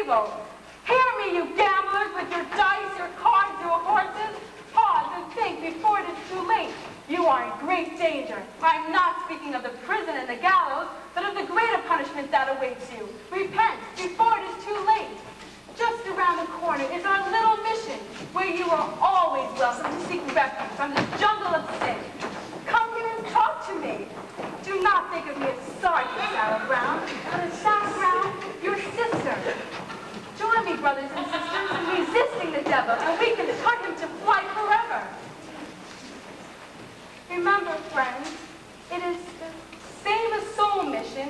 Sayville. Hear me, you gamblers, with your dice, your cards, your horses. Pause and think before it is too late. You are in great danger. I'm not speaking of the prison and the gallows, but of the greater punishment that awaits you. Repent before it is too late. Just around the corner is our little mission, where you are always welcome to seek refuge from the jungle of sin. Come here and talk to me. Do not think of me as Sergeant Sarah Brown, but as Sarah Brown, your sister. Join me, brothers and sisters, in resisting the devil, and we can put him to flight forever. Remember, friends, it is the Save a Soul mission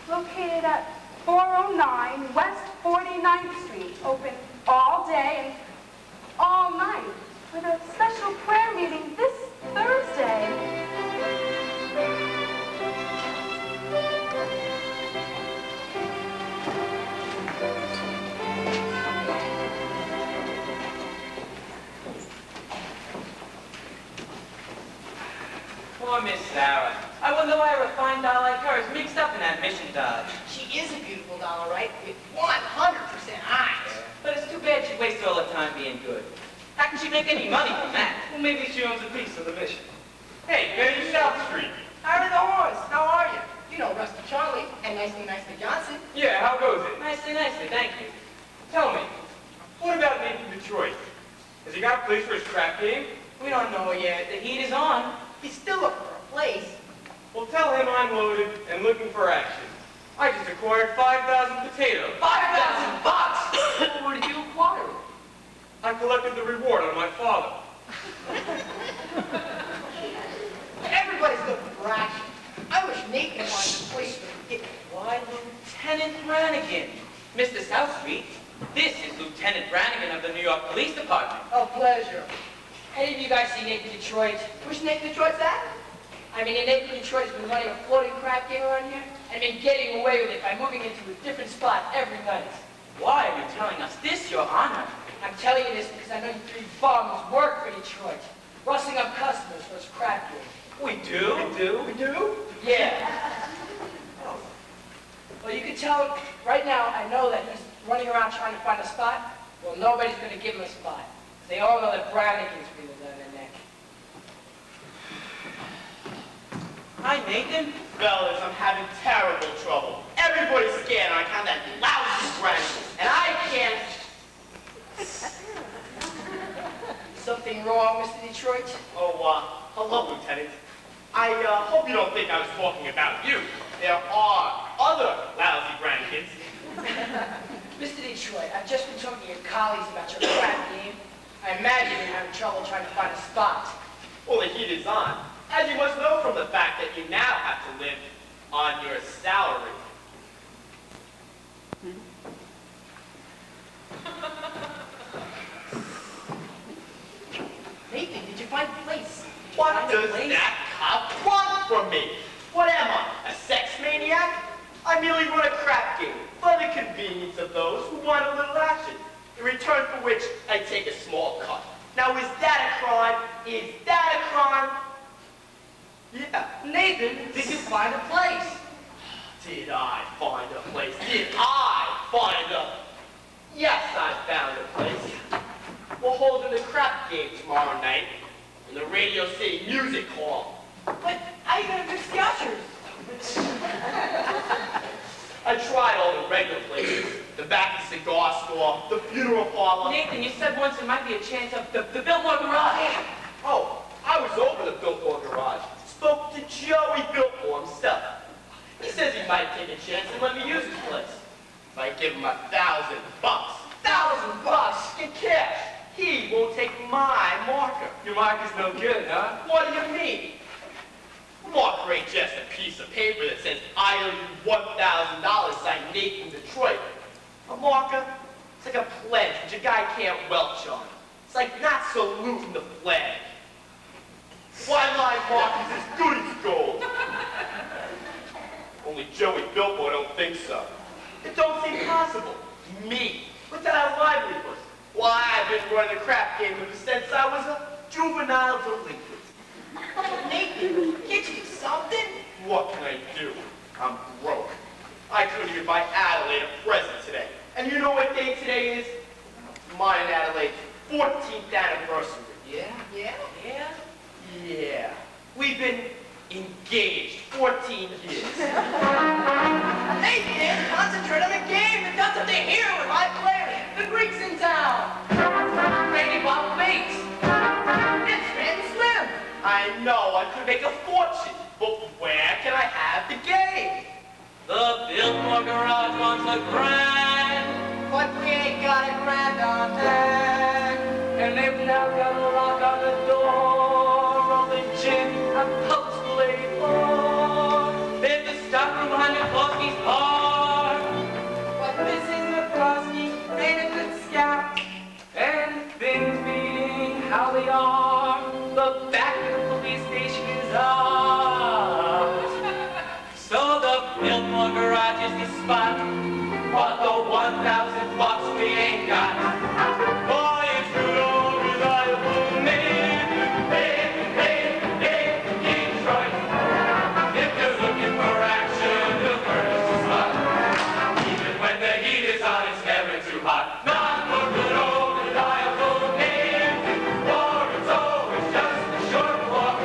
located at 409 West 49th Street, open all day and all night, with a special prayer meeting this Thursday. Poor Miss Sarah. I wonder why a refined doll like her is mixed up in that mission dodge. She is a beautiful doll, all right, with 100% eyes. But it's too bad she wastes all her time being good. How can she make any money from that? Well, maybe she owns a piece of the mission. Hey, Betty South Street. Harry the Horse, how are you? You know Rusty Charlie and Nicely Johnson. Yeah, how goes it? Nicely, thank you. Tell me, what about Nathan Detroit? Has he got a place for his crap game? We don't know yet. The heat is on. He's still looking for a place. Well, tell him I'm loaded and looking for action. I just acquired 5,000 potatoes. 5,000 bucks! Well, where did you acquire it? I collected the reward on my father. Everybody's looking for action. I wish Nathan could find a place for it. Why, Lieutenant Brannigan. Mr. South Street, this is Lieutenant Brannigan of the New York Police Department. Oh, pleasure. Any of you guys see Nathan Detroit? Which Nathan Detroit's that? I mean, Nathan Detroit has been running a floating crack game around here and been getting away with it by moving into a different spot every night. Why are you telling us this, Your Honor? I'm telling you this because I know you three bums work for Detroit, rustling up customers for his crack game. We do? We do? Yeah. Well, you can tell right now, I know that he's running around trying to find a spot. Well, nobody's going to give him a spot. They all know that Brannigan's breathing down their neck. Hi, Nathan. Fellas, I'm having terrible trouble. Everybody's scared on account of that lousy Brannigan, and I can't. Something wrong, Mr. Detroit? Oh, hello, Lieutenant. I hope you don't think I was talking about you. There are other lousy Brannigans. Mr. Detroit, I've just been talking to your colleagues about your crack game. I imagine you're having trouble trying to find a spot. Well, the heat is on, as you must know from the fact that you now have to live on your salary. Nathan, did you find a place? What does that cop want from me? What am I, a sex maniac? I merely run a crap game for the convenience of those who want a little action, in return for which I take a small cut. Now, is that a crime? Is that a crime? Yeah. Nathan, did you find a place? Did I find a place? Did I find a... Yes, I found a place. We're holding a crap game tomorrow night in the Radio City Music Hall. But how are you going to fix the ushers? I tried all the regular places. The back of the cigar store, the funeral parlor. Nathan, you said once there might be a chance of the Biltmore Garage. Oh, I was over the Biltmore Garage. Spoke to Joey Biltmore himself. He says he might take a chance and let me use his place. If I give him $1,000. $1,000 in cash. He won't take my marker. Your marker's no good, huh? What do you mean? A marker ain't just a piece of paper that says, I owe you $1,000 signed Nathan Detroit. A marker, it's like a pledge which a guy can't welch on. It's like not saluting the flag. Why line markers as good as gold? Only Joey Biltmore don't think so. It don't seem possible. Me, without our livelihood. Why, I've been running a crap game ever since I was a juvenile delinquent. Nathan, can't you do something? What can I do? I'm broke. I couldn't even buy Adelaide a present today. And you know what day today is? Mine and Adelaide's 14th anniversary. Yeah? Yeah? Yeah. We've been engaged 14 years. Hey, Dan, concentrate on the game. They've got something here with my players. The Greeks in town. Randy Bob Bates. It's Finn Slim. I know, I could make a fortune, but where can I have the game? The Biltmore Garage wants a grand. But we ain't got a grand on deck. And they've now got a lock on the door of the gin and post play floor. There's the stockroom behind McCloskey's bar. But missing McCloskey ain't a good scout. And things being how they are, the back of the police station is ours. So the Biltmore Garage is the spot. But the 1,000 bucks we ain't got. Boy, it's good old reliable Detroit. If you're looking for action, he'll furnish the spot. Even when the heat is on, it's never too hot. Not for good old reliable for it's always just a short walk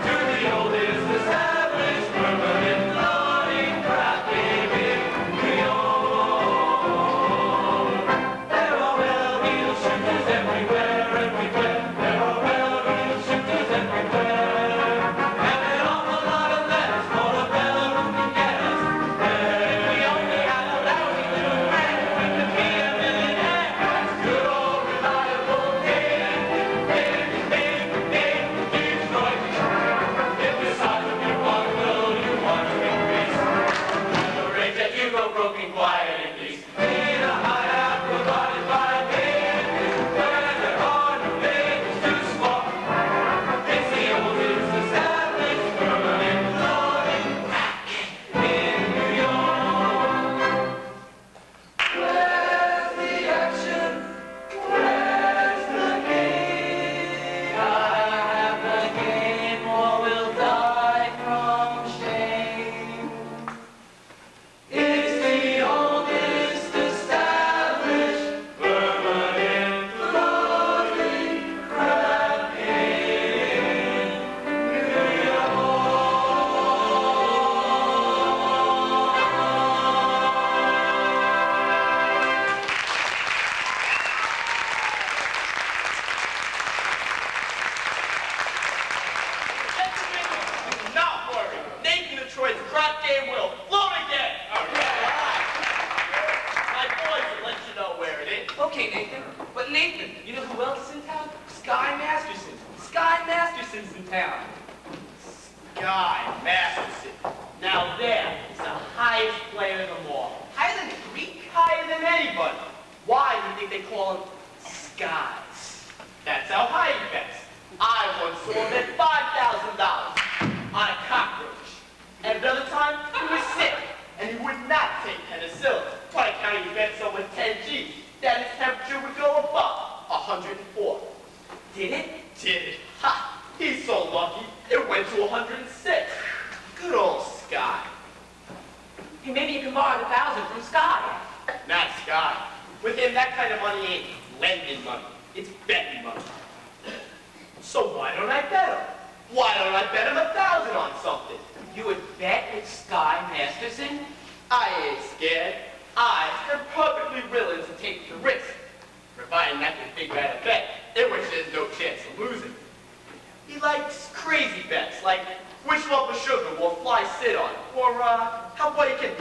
to the oldest established permanent loading craft game in New York. There are well-heeled shooters everywhere. There are well-heeled shooters everywhere. And an awful lot of letters for a fella who can get us. And if we only had a lousy little friend, we could be a millionaire. That's good old reliable Detroit. If the size of your bungalow you want to increase, the rate that you go broke and quiet and peace. In a hideout provided by Dave, where there are no labels too small. It's the oldest established permanent loading rack in New York. Where's the action? Where's the game? Gotta have the game or we'll die from shame. It's the oldest established permanent loading craft in New York. Do not worry. Nathan Detroit's crap game will float again. My boys will let you know where it is. Okay, Nathan. But Nathan, you know who else is in town? Sky Masterson. Sky Masterson's in town. Guy Masterson. Now there is the highest player of them all. Higher than the Greek? Higher than anybody. Why do you think they call him Skies? That's how high he bets. I once saw him bet $5,000 on a cockroach. And another time, he was sick, and he would not take penicillin. But I counted he bet someone 10 G's that his temperature would go above 104. Did it? Did it? Ha! He's so lucky, it went to 106. Good old Sky. Hey, maybe you can borrow the 1,000 from Sky. Not Sky. With him, that kind of money ain't lending money. It's betting money. So why don't I bet him? Why don't I bet him 1,000 on something? You would bet it's Sky Masterson? I ain't scared. I am perfectly willing to take the risk, providing I can figure out a bet in which there's no chance of losing. He likes crazy bets, like which lump of sugar will fly sit on, or how about you can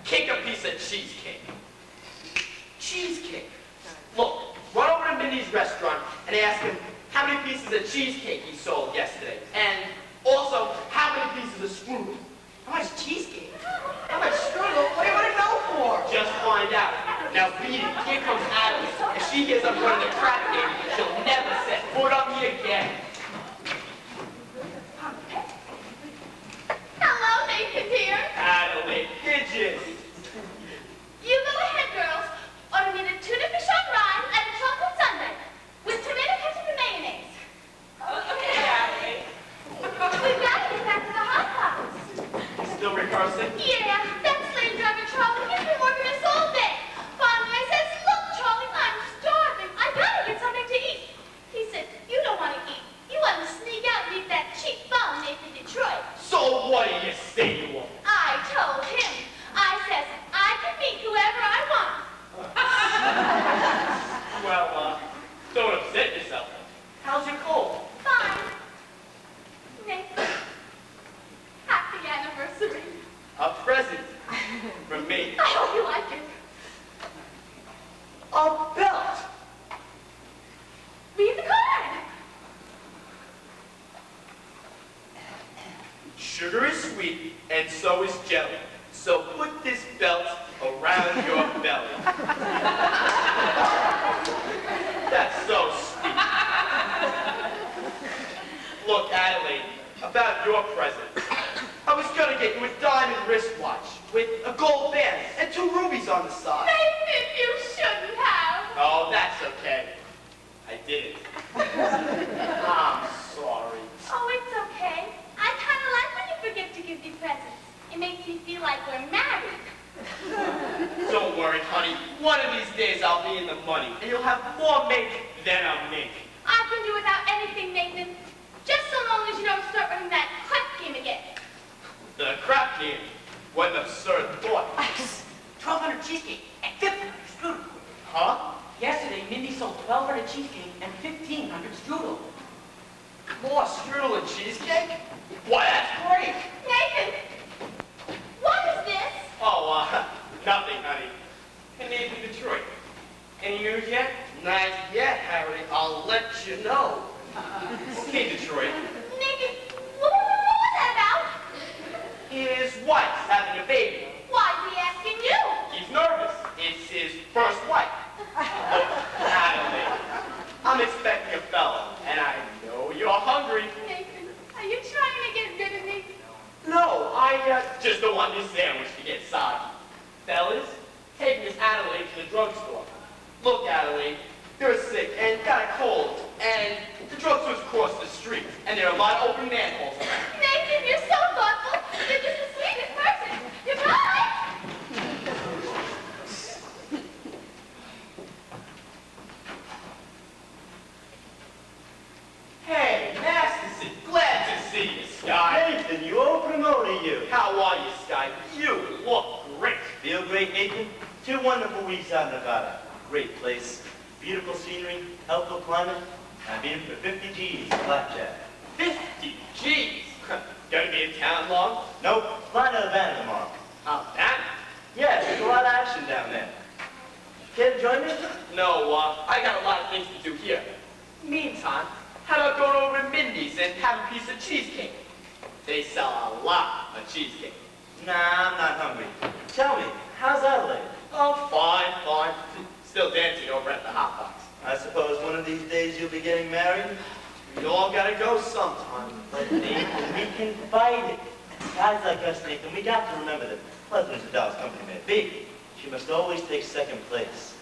kick a piece of cheesecake. Cheesecake. Look, run over to Minnie's restaurant and ask him how many pieces of cheesecake he sold yesterday, and also how many pieces of strudel. How much cheesecake? How much strudel? What do you want to know for? Just find out. Now beat it. Here comes Alice. If she hears I'm running the crap game, she'll never set foot on me again. Hello, Nathan dear. Adelaide Pigeon. You go ahead, girls. Order me the tuna fish on rye and a chocolate sundae with tomato ketchup and mayonnaise. Okay, Adelaide. We've got to get back to the hot box. Still rehearsing? Yeah, that slave driver Charlie, he's been working us all day. A belt. Read the card. Sugar is sweet, and so is jelly. So put this belt around your belly. That's so sweet. Look, Adelaide, about your present. I was gonna get you a diamond wristwatch with a gold band and 2 rubies on the side. Nathan, you shouldn't have. Oh, that's okay. I didn't. I'm sorry. Oh, it's okay. I kind of like when you forget to give me presents. It makes me feel like we're married. Don't worry, honey. One of these days I'll be in the money, and you'll have more make than a mink. I can do without anything, Nathan. Just so long as you don't start running that crap game again. The crap game. What an absurd thought. 1,200 cheesecake and 1,500 strudel. Huh? Yesterday, Mindy sold 1,200 cheesecake and 1,500 strudel. More strudel and cheesecake? Why, that's great. Nathan, what is this? Oh, nothing, honey. And Nathan, Detroit. Any news yet? Not yet, Harry. I'll let you know. Okay, Detroit. Nathan, what was that about? His wife's having a baby. Why is he asking you? He's nervous. It's his first wife. Look, Adelaide, I'm expecting a fella, and I know you're hungry. Nathan, are you trying to get rid of me? No, I just don't want this sandwich to get soggy. Fellas, take Miss Adelaide to the drugstore. Look, Adelaide, you're sick and got a cold, and the drugstore's across the street, and there are a lot of open manholes around. Nathan, you're so thoughtful. You're just the sweetest person. Goodbye. Hey, Masterson, glad to see you, Sky. Nathan, you old promoter, you. How are you, Sky? You look great. Feel great, Nathan? 2 wonderful weeks out in Nevada. Great place. Beautiful scenery, helpful climate. I've been for 50 G's, blackjack. 50 G's. Gonna be in town long? Nope, flying to Havana tomorrow. Havana? Yeah, there's a lot of action down there. Care to join me? No, I got a lot of things to do here. Meantime, how about going over to Mindy's and have a piece of cheesecake? They sell a lot of cheesecake. Nah, I'm not hungry. Tell me, how's Adelaide? Oh, fine, fine. Still dancing over at the Hot Box. I suppose one of these days you'll be getting married? We all gotta go sometime. But Nathan, we can fight it. Guys like us, Nathan, we got to remember that pleasant as a doll's company may be, she must always take second place.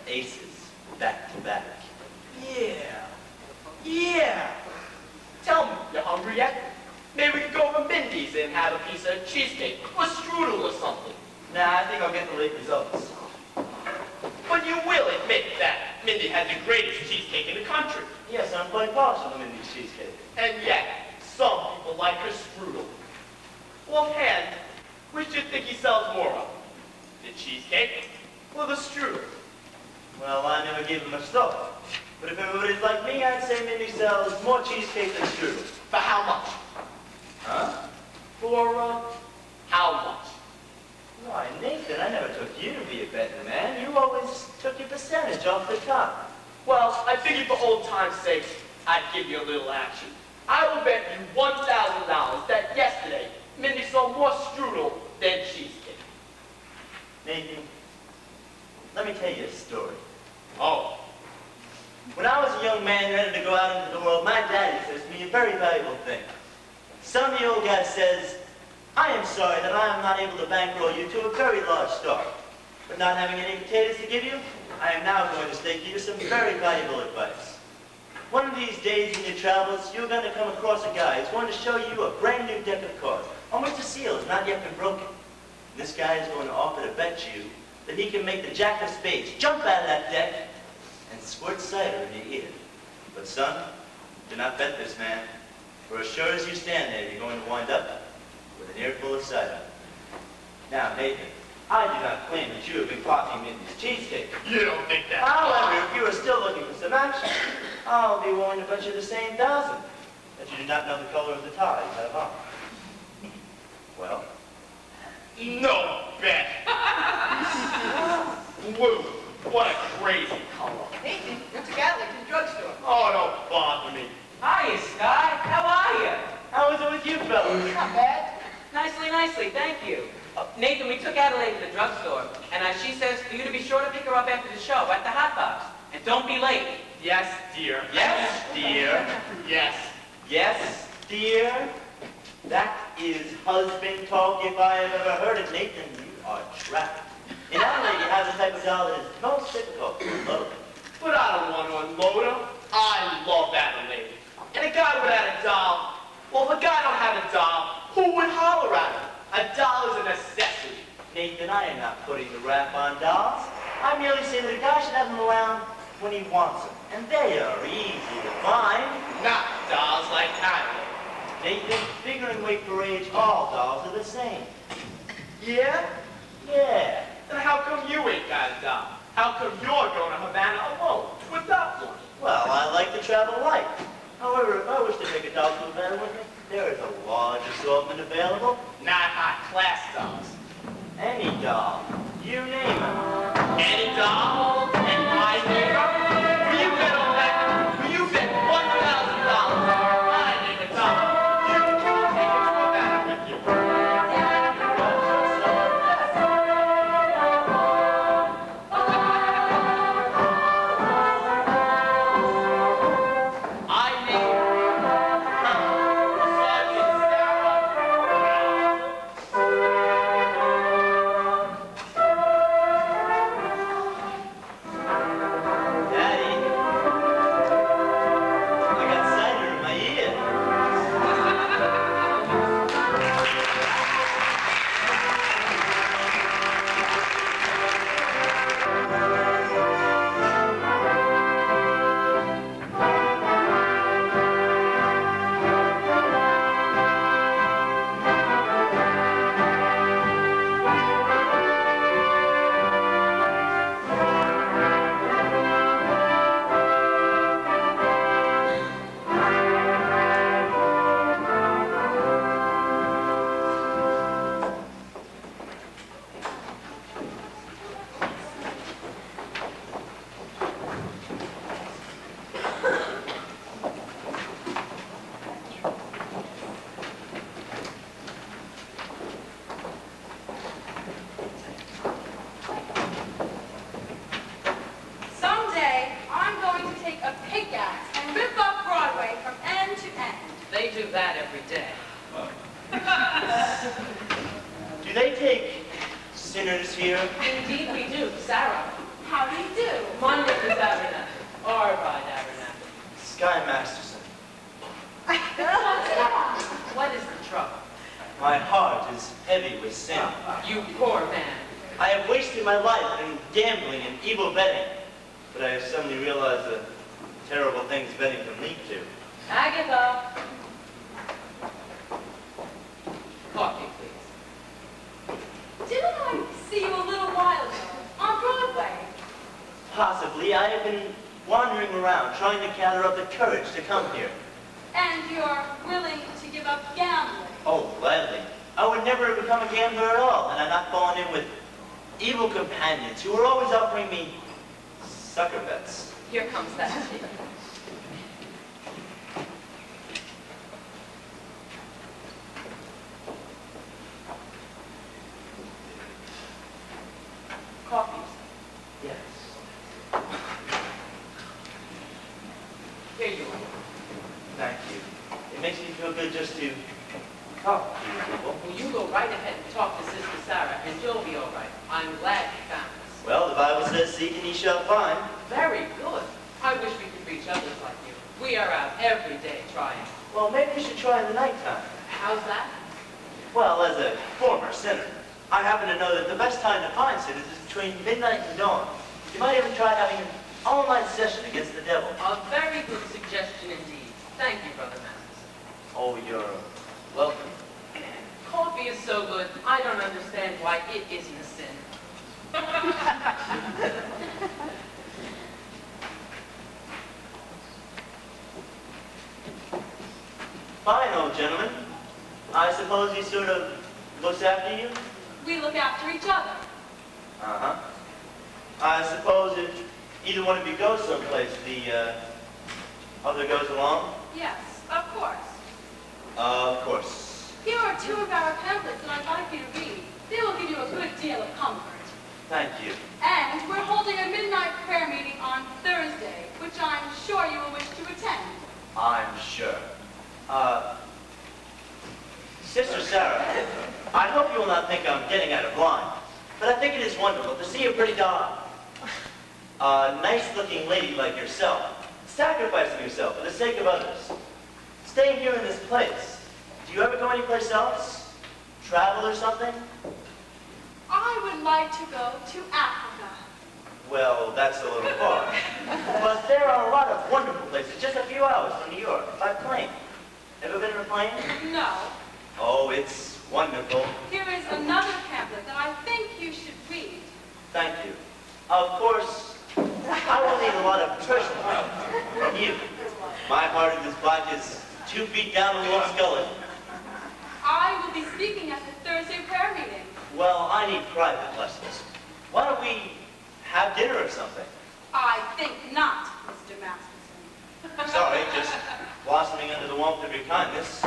The aces, back to back. Yeah. Tell me, you hungry yet? Maybe we could go over Mindy's and have a piece of cheesecake or strudel or something. Nah, I think I'll get the late results. But you will admit that Mindy has the greatest cheesecake in the country. Yes, I'm quite partial to Mindy's cheesecake. And yet, some people like her strudel. Offhand, which do you think he sells more of? The cheesecake or the strudel? Well, I never gave him much thought. But if everybody's like me, I'd say Mindy sells more cheesecake than strudel. For how much? Huh? For, how much? Why, Nathan, I never took you to be a betting man. You always took your percentage off the top. Well, I figured for old time's sake, I'd give you a little action. I will bet you $1,000 that yesterday, Mindy sold more strudel than cheesecake. Nathan, let me tell you a story. Oh. When I was a young man ready to go out into the world, my daddy says to me a very valuable thing. Son, the old guy says, I am sorry that I am not able to bankroll you to a very large start. But not having any potatoes to give you, I am now going to stake you some very valuable advice. One of these days in your travels, you're going to come across a guy who's going to show you a brand new deck of cards, on which the seal has not yet been broken. This guy is going to offer to bet you that he can make the jack of spades jump out of that deck and squirt cider in your ear. But son, do not bet this man, for as sure as you stand there, you're going to wind up with an earful of cider. Now, Nathan, I do not claim that you have been copying Mindy's cheesecake. You don't think that? However, if you are still looking for some action, I'll be willing to bet you the same $1,000 that you do not know the color of the tie you have on. Well? No bet. Woo. What a crazy color. Nathan, you're to Gatlin's drugstore. Oh, don't bother me. Hiya, Sky. How are you? How is it with you fellas? Not bad. Nicely, thank you. Nathan, we took Adelaide to the drugstore, and she says for you to be sure to pick her up after the show at the Hot Box. And don't be late. Yes, dear. Yes, dear. Yes. Yes, dear. That is husband talk if I have ever heard it. Nathan, you are trapped. In Adelaide, you have the type of doll that is most difficult to unload. But I don't want to unload her. I love Adelaide. And a guy without a doll, well, if a guy don't have a doll, who would holler at him? A doll is a necessity. Nathan, I am not putting the rap on dolls. I'm merely saying that a guy should have them around when he wants them. And they are easy to find. Not dolls like Adelaide. Nathan, figuring weight for age, all dolls are the same. Yeah? Yeah. Then how come you ain't got a doll? How come you're going to Havana alone, without one? Well, I like to travel light. However, if I wish to take a doll to Havana with me, there is a large assortment available. Not high-class dolls. Any doll. You name it. Any doll? And my neighbor? Will you bet on that? Will you bet $1,000? I name a doll. You can take it to Havana with you. I name Sergeant Daddy, I got cider in my ear. Someday, I'm going to take a pickaxe and rip up Broadway from end to end. They do that every day. Do they take sinners here? Indeed we do, Sarah. How do you do? My name is Abernathy. Arvide Abernathy. Sky Masterson. What is the trouble? My heart is heavy with sin. You poor man. I have wasted my life in gambling and evil betting, but I have suddenly realized the terrible things betting can lead to. Agatha. Coffee, please. Didn't I see you a little while ago on Broadway? Possibly, I have been wandering around trying to gather up the courage to come here. And you're willing to give up gambling? Oh, gladly. I would never have become a gambler at all had I not fallen in with evil companions who were always offering me sucker bets. Here comes that tea. Coffee. Yes. Here you are. Thank you. It makes me feel good just to talk to you people. Well, you go right ahead and talk to Sister Sarah, and you'll be all right. I'm glad you found us. Well, the Bible says, seek and ye shall find. Very good. I wish we could reach others like you. We are out every day trying. Well, maybe we should try in the nighttime. How's that? Well, as a former sinner, I happen to know that the best time to find sinners is between midnight and dawn. You might even try having an all-night session against the devil. A very good suggestion indeed. Thank you, Brother Masterson. Oh, you're welcome. Coffee is so good, I don't understand why it isn't a sin. Fine, old gentleman. I suppose he sort of looks after you? We look after each other. Uh-huh. I suppose if either one of you goes someplace, the other goes along? Yes, of course. Of course. Here are 2 of our pamphlets that I'd like you to read. They will give you a good deal of comfort. Thank you. And we're holding a midnight prayer meeting on Thursday, which I'm sure you will wish to attend. I'm sure. Sister Sarah, I hope you will not think I'm getting out of line, but I think it is wonderful to see a pretty nice-looking lady like yourself, sacrificing yourself for the sake of others. Staying here in this place. Do you ever go anyplace else? Travel or something? I would like to go to Africa. Well, that's a little far. But there are a lot of wonderful places just a few hours from New York by plane. Ever been in a plane? No. Oh, it's wonderful. Here is another pamphlet that I think you should read. Thank you. Of course, I will need a lot of personal help from you. My heart in this black is 2 feet down a little scully. I will be speaking at the Thursday prayer meeting. Well, I need private lessons. Why don't we have dinner or something? I think not, Mr. Masterson. Sorry, just blossoming under the warmth of your kindness.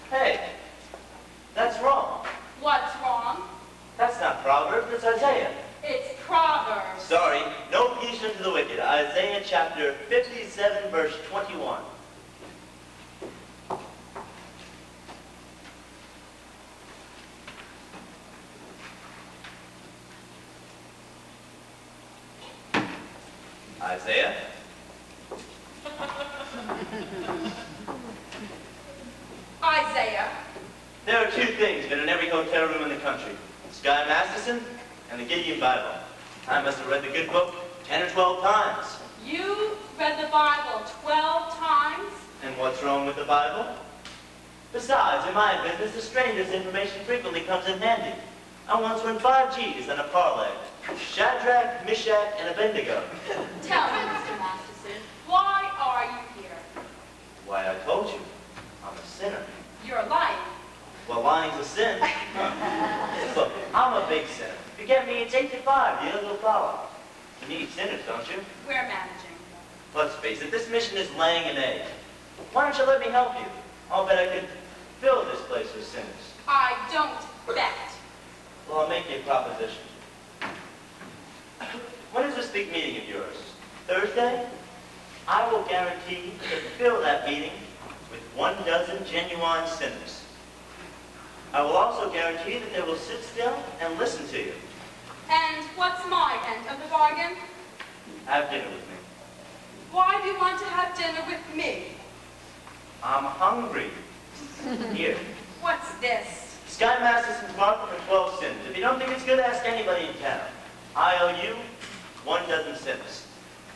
Hey, that's wrong. What's wrong? That's not Proverbs, it's Isaiah. It's Proverbs. Sorry, no peace unto the wicked. Isaiah chapter 57, verse 21. Isaiah? Isaiah. There are 2 things been in every hotel room in the country. Sky Masterson and the Gideon Bible. I must have read the good book 10 or 12 times. You read the Bible 12 times? And what's wrong with the Bible? Besides, in my business, the stranger's information frequently comes in handy. I once won 5 G's on a parlay. Shadrach, Meshach, and Abednego. Tell me, Mr. Masterson, why are you here? Why, I told you. I'm a sinner. You're lying. Well, lying's a sin. Look, I'm a big sinner. If you get me, it's 8 to 5. The others will follow. You need sinners, don't you? We're managing. Let's face it, this mission is laying an egg. Why don't you let me help you? I'll bet I could fill this place with sinners. I don't bet. Well, I'll make you a proposition. When is this big meeting of yours? Thursday? I will guarantee to fill that meeting with 12 genuine sinners. I will also guarantee that they will sit still and listen to you. And what's my end of the bargain? Have dinner with me. Why do you want to have dinner with me? I'm hungry. Here. What's this? Sky Masterson's market for 12 sins. If you don't think it's good, ask anybody in town. I owe you 12 sins.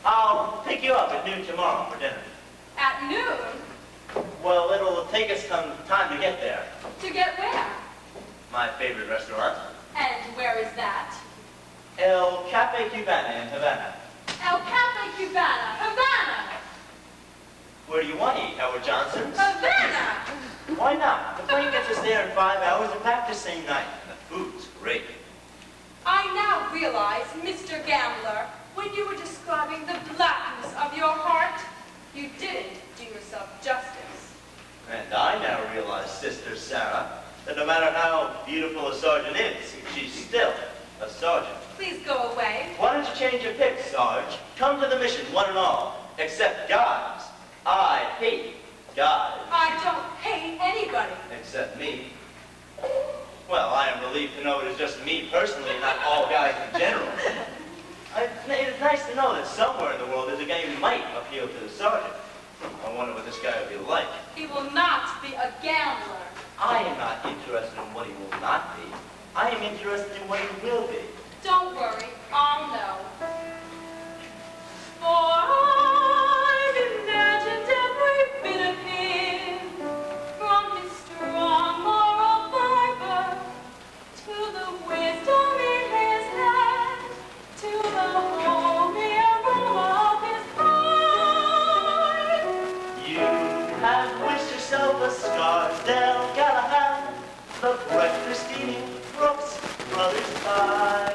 I'll pick you up at noon tomorrow for dinner. At noon? Well, it'll take us some time to get there. To get where? My favorite restaurant. And where is that? El Cafe Cubana in Havana. El Cafe Cubana, Havana! Where do you want to eat, Howard Johnson's? Havana! Why not? The plane gets us there in 5 hours and back the same night. And the food's great. I now realize, Mr. Gambler, when you were describing the blackness of your heart, you didn't do yourself justice. And I now realize, Sister Sarah, that no matter how beautiful a sergeant is, she's still a sergeant. Please go away. Why don't you change your pick, Sarge? Come to the mission, one and all. Except guys. I hate guys. I don't hate anybody. Except me. Well, I am relieved to know it is just me personally and not all guys in general. It's nice to know that somewhere in the world there's a guy who might appeal to the sergeant. I wonder what this guy will be like. He will not be a gambler. I am not interested in what he will not be. I am interested in what he will be. Don't worry, I'll know. For I've imagined every bit of him, from his strong moral fiber, to the wisdom in his head, to the holy aroma of his heart. You have wished yourself a Scarsdale Galahad, the breakfast eating Brooks Brothers pie.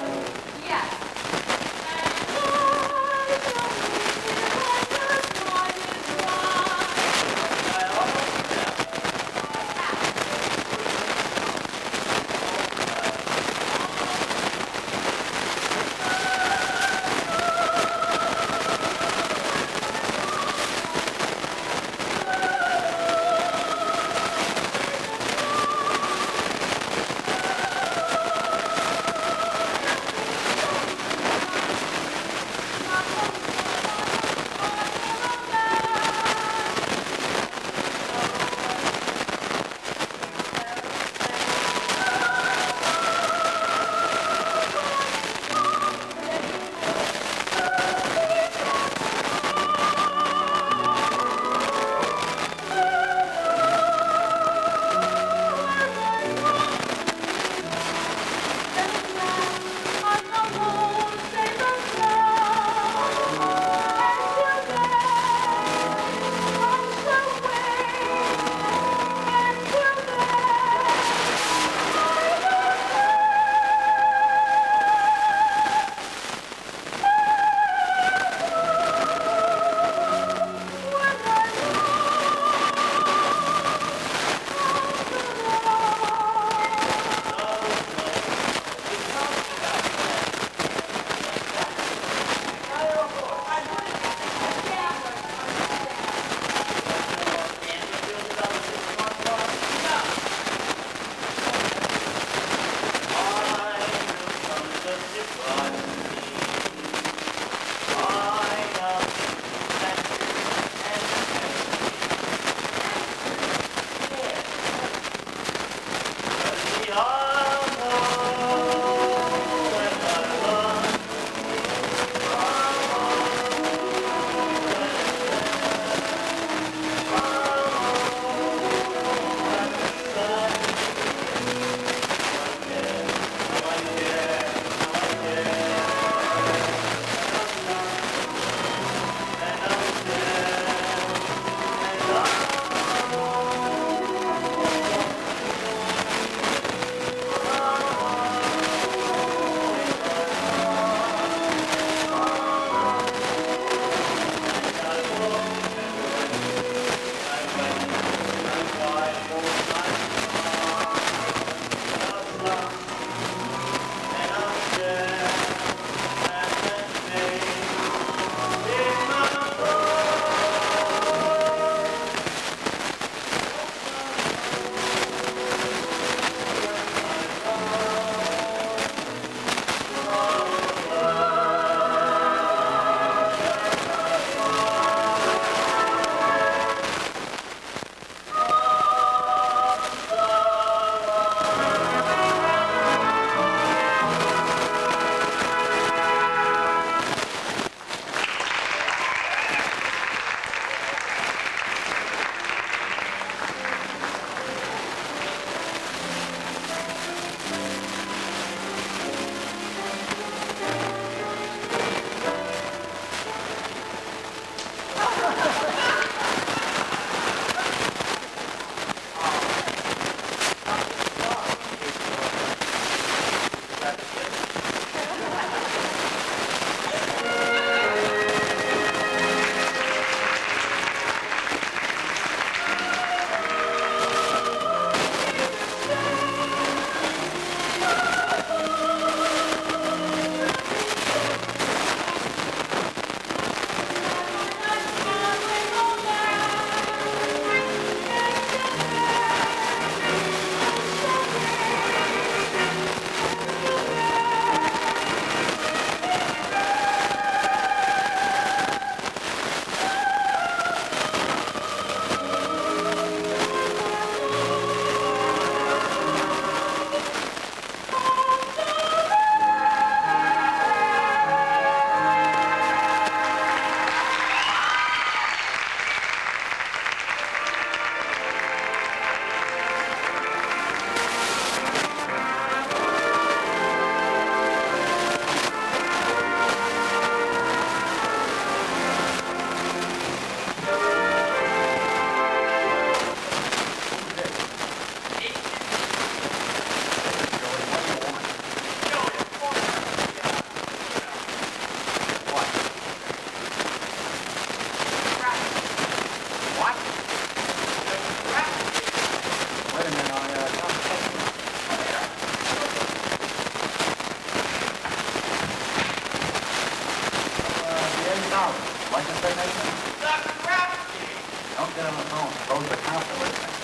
$1,000. Like I said, Nathan? The crap game. Don't get on the phone. Suppose the cops are listening.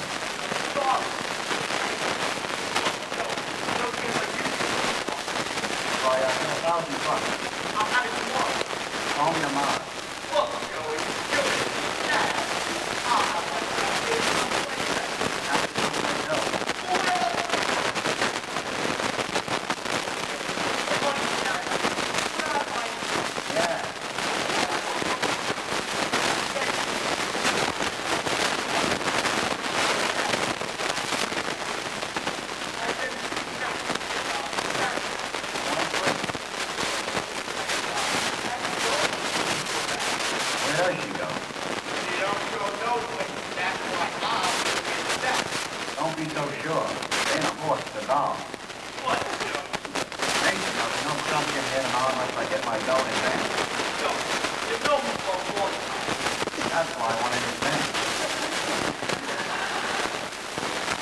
Stop. No chance like you. Try $1,000. I'll have it tomorrow. Call me tomorrow. Look, Joey, Dad. Yeah. Where does she go? You don't sure know when that's my mom is that. Don't be so sure. Ain't a horse, it's a doll. What, Joe? Nathan, there's no jump in here tomorrow unless I get my dough in advance. Joe, you know me for a long time. That's why I want it in advance.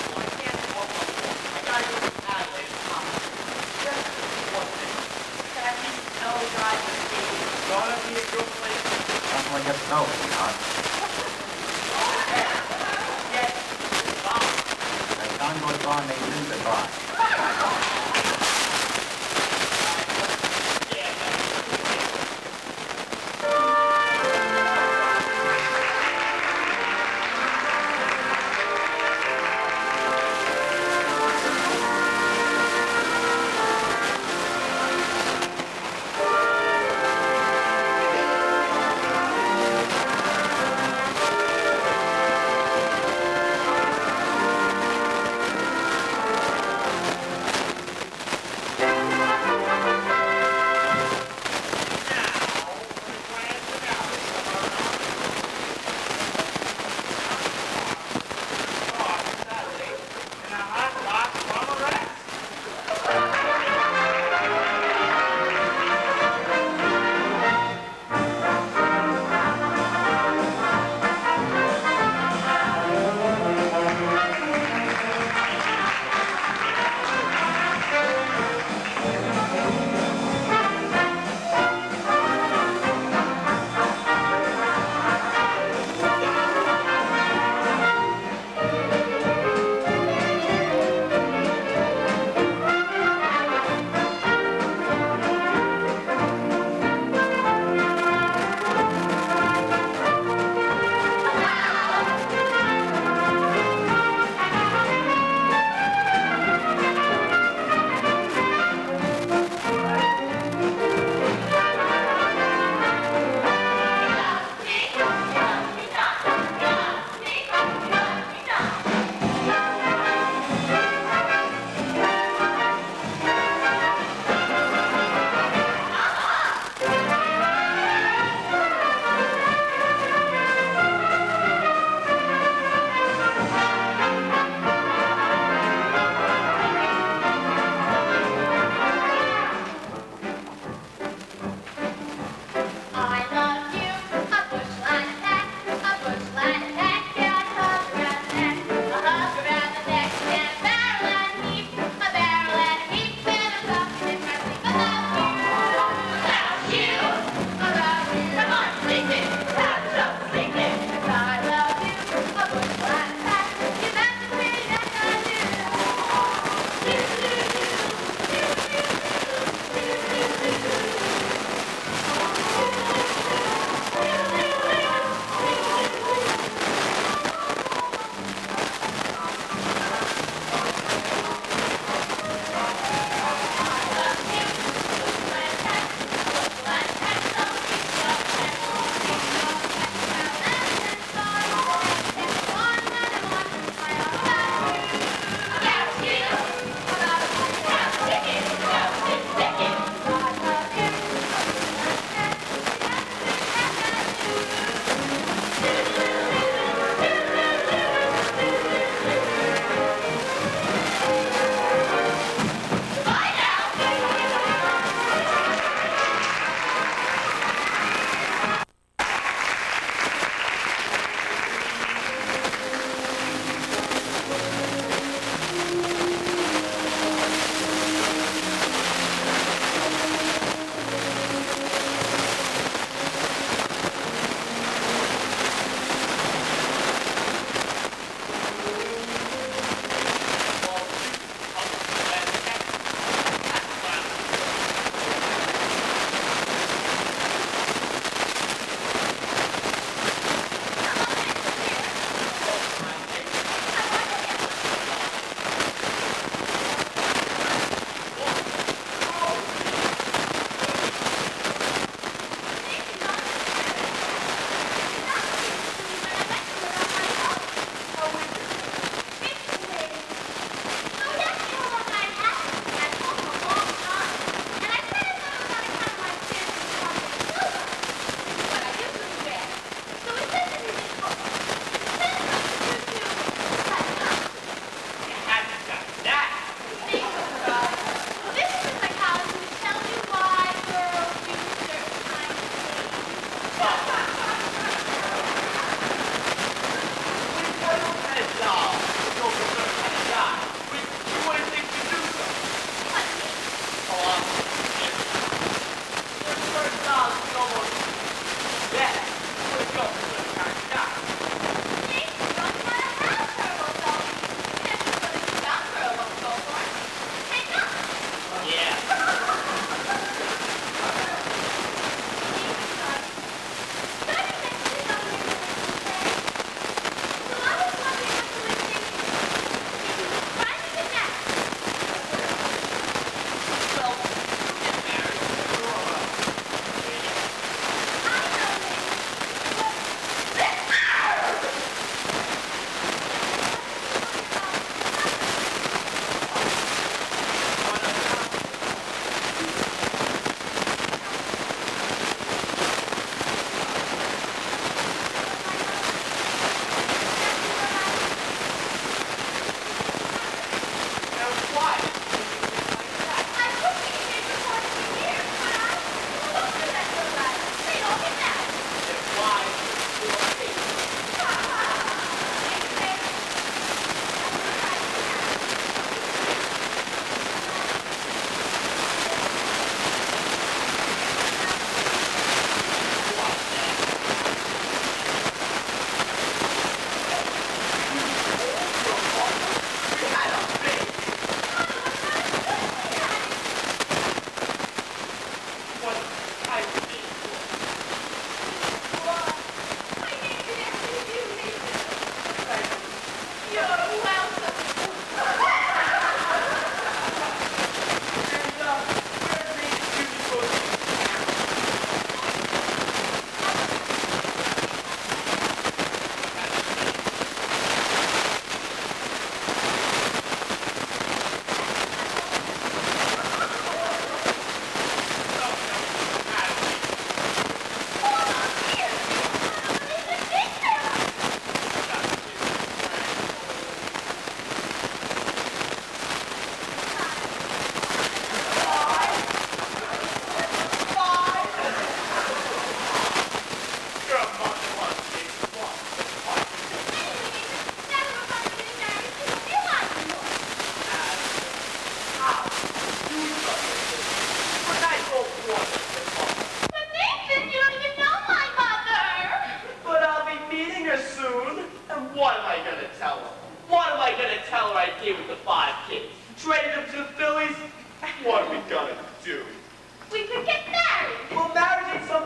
Well, I can't walk my horse. I gotta go to Adelaide and Tom. Just one thing. Happy, no driving game. Gonna be a good place. That's when I get snow, sweetheart. Yes, Mom. As time goes on, they lose the car.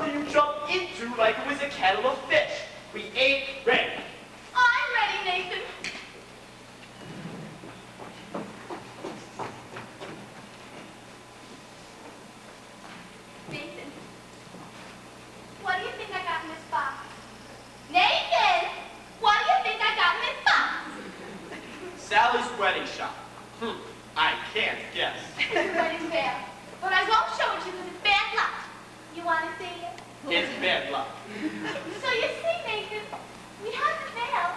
something you jump into like it was a kettle of fish. We ain't ready. I'm ready, Nathan. Nathan, what do you think I got in this box? Nathan, what do you think I got in this box? Sally's wedding shop. I can't guess. It's a wedding veil, but I won't show it to you because it's bad luck. You want to see it? It's bad luck. So you see, Nathan, we have the veil.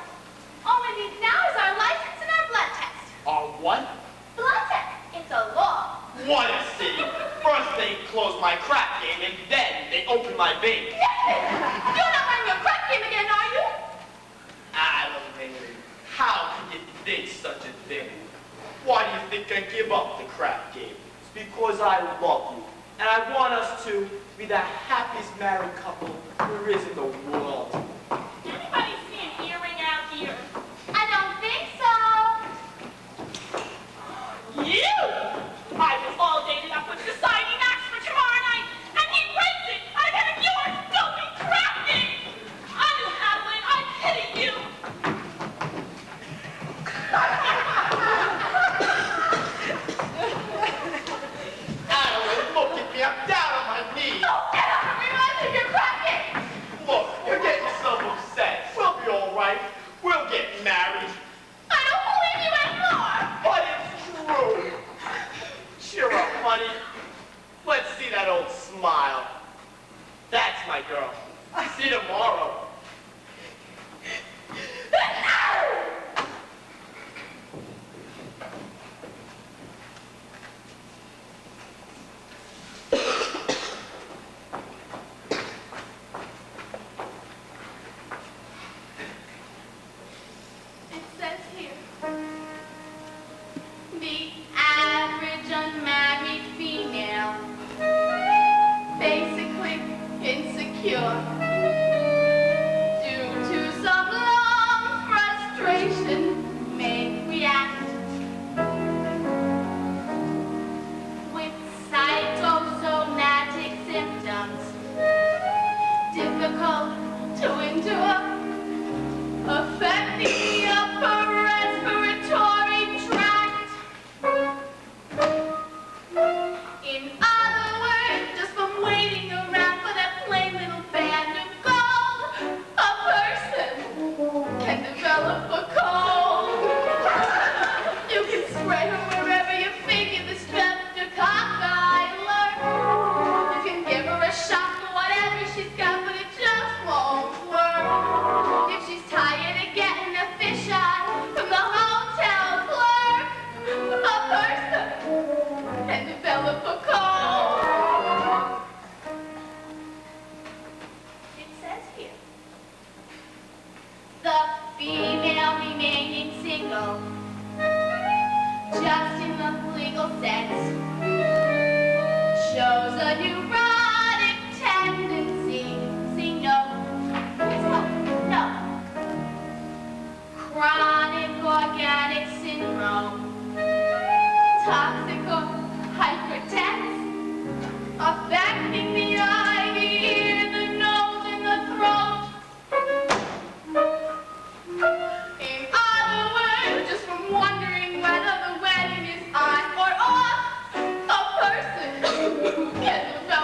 All we need now is our license and our blood test. Our what? Blood test. It's a law. What a scene. First they close my crap game, and then they open my vein. Nathan, you're not running your crap game again, are you? Adam, Haley, how can you think such a thing? Why do you think I give up the crap game? It's because I love you, and I want us to be the happiest married couple there is in the world. Anybody see an earring out here? I don't think so. You! I was all dated up with society max for tomorrow night, and he breaks it on account of your filthy crap game! I knew how to win. I pity you! Adam, look at me. I'm down on my knees. Oh, get out of me, I think you're cracking. Look, you're getting yourself upset. We'll be all right. We'll get married. I don't believe you anymore. But it's true. Cheer up, honey. Let's see that old smile. That's my girl. See you tomorrow. It says here, the average unmarried female, basically insecure, due to some long frustration, may react with psychosomatic symptoms, difficult to endure, affecting the upper respiratory tract. In other words, just from waiting around for that plain little band of gold, a person can develop a cold. You can spray her wherever you figure the streptococci lurk. You can give her a shot for whatever she's got, but it just won't work. If she's tired of getting a fisheye from the hotel clerk, a person can develop a cold. It says here, the female remaining single, just in the legal sense, shows a neurotic tendency. See, no. Chronic organic syndrome, toxic or hypertense, affecting the eye, the ear, the nose, and the throat. In other words, just from wondering whether the wedding is on or off, a person can develop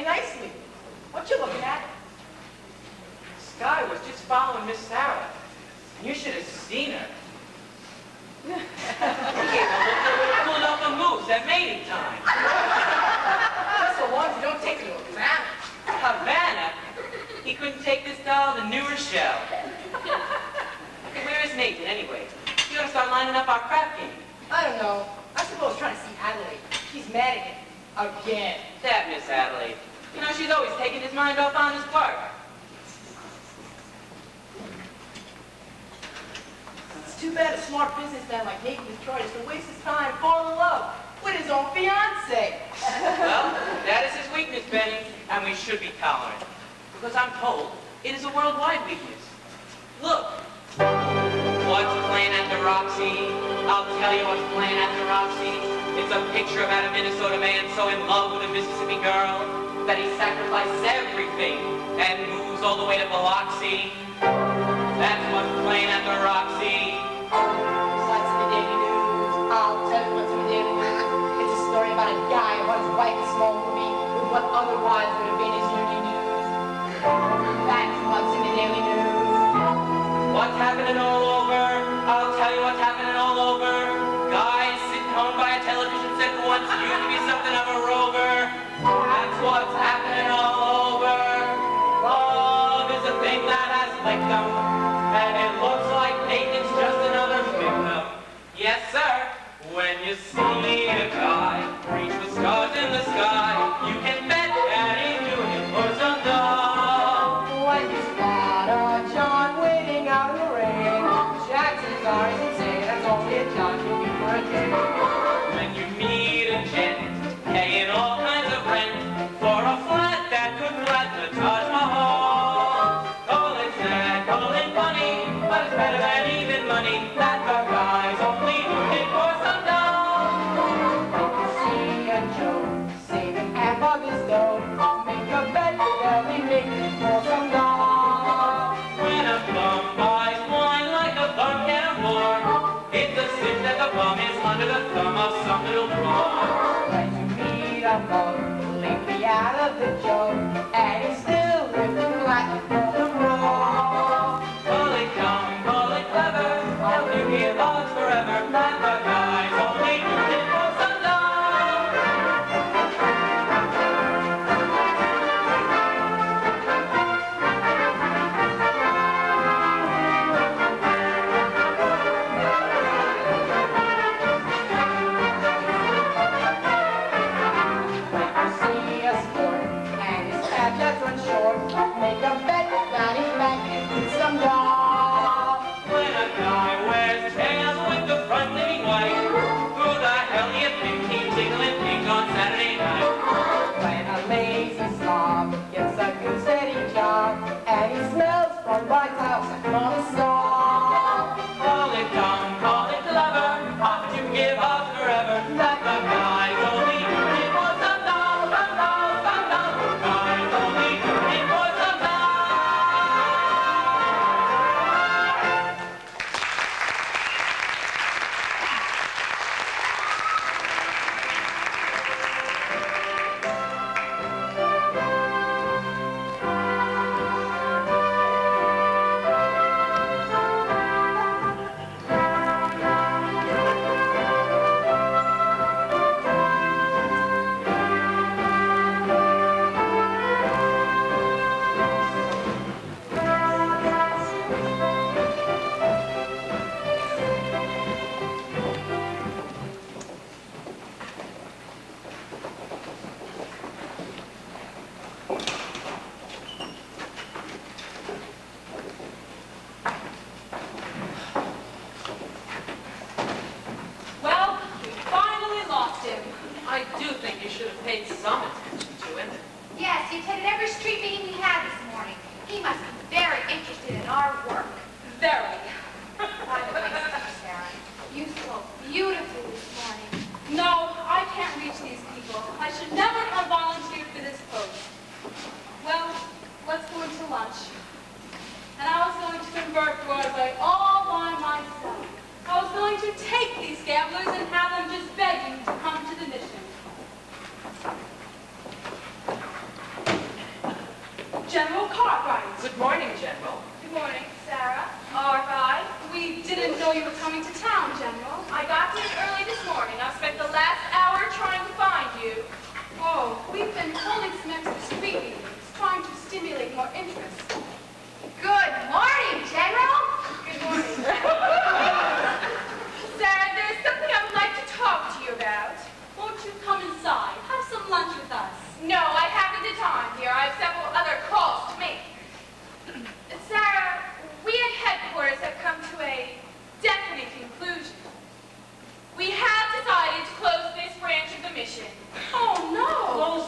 nicely. What you looking at? Sky was just following Miss Sarah. You should have seen her. He gave a little Philadelphia moves at mating time. Just so long as you don't take me to Havana. Havana? He couldn't take this doll to New Rochelle. Where is Nathan, anyway? You ought to start lining up our crap game. I don't know. I suppose trying to see Adelaide. She's mad at him. Again. That Miss Adelaide. You know, she's always taking his mind off on his work. It's too bad a smart businessman like Nathan Detroit is to waste his time falling in love with his own fiancée. Well, that is his weakness, Benny, and we should be tolerant. Because I'm told it is a worldwide weakness. Look. What's playing at the Roxy? I'll tell you what's playing at the Roxy. It's a picture about a Minnesota man so in love with a Mississippi girl that he sacrifices everything and moves all the way to Biloxi. That's what's playing at the Roxy. What's in the Daily News? I'll tell you what's in the Daily News. It's a story about a guy who wants wife a small movie with what otherwise would have been his union dues. That's what's in the Daily News. What's happening all over? I'll tell you what's happening all over. Guys sitting home by a television set who wants you to be something of a rover. That's what's happening all over. Love is a thing that has licked them, and it looks like Nathan's just another victim. Yes, sir. When you see a guy reach for stars in the sky, you can bet that he's doing it for some dough. When you spot a John waiting out in the rain, Jackson's sorry and say that's only a John you'll be for a day. When you meet a gent paying all kinds of rent for a flat that could flatten the Taj Mahal, call it sad, call it funny, but it's better than even money that the guy's only doing it for some dough. See a Joe saving half of his dough, make a bet that he make it for some dough. When a bum buys wine like a bum can afford, it's a sin that the bum is under the thumb of some little fraud. When you meet a bug, leave me out of the joke, and he's still lifting like for the road. Call it dumb, call it clever, they'll do me logs forever, that the guy's only doing it for some dough. When you see a sport, and his cap just runs short, make a bet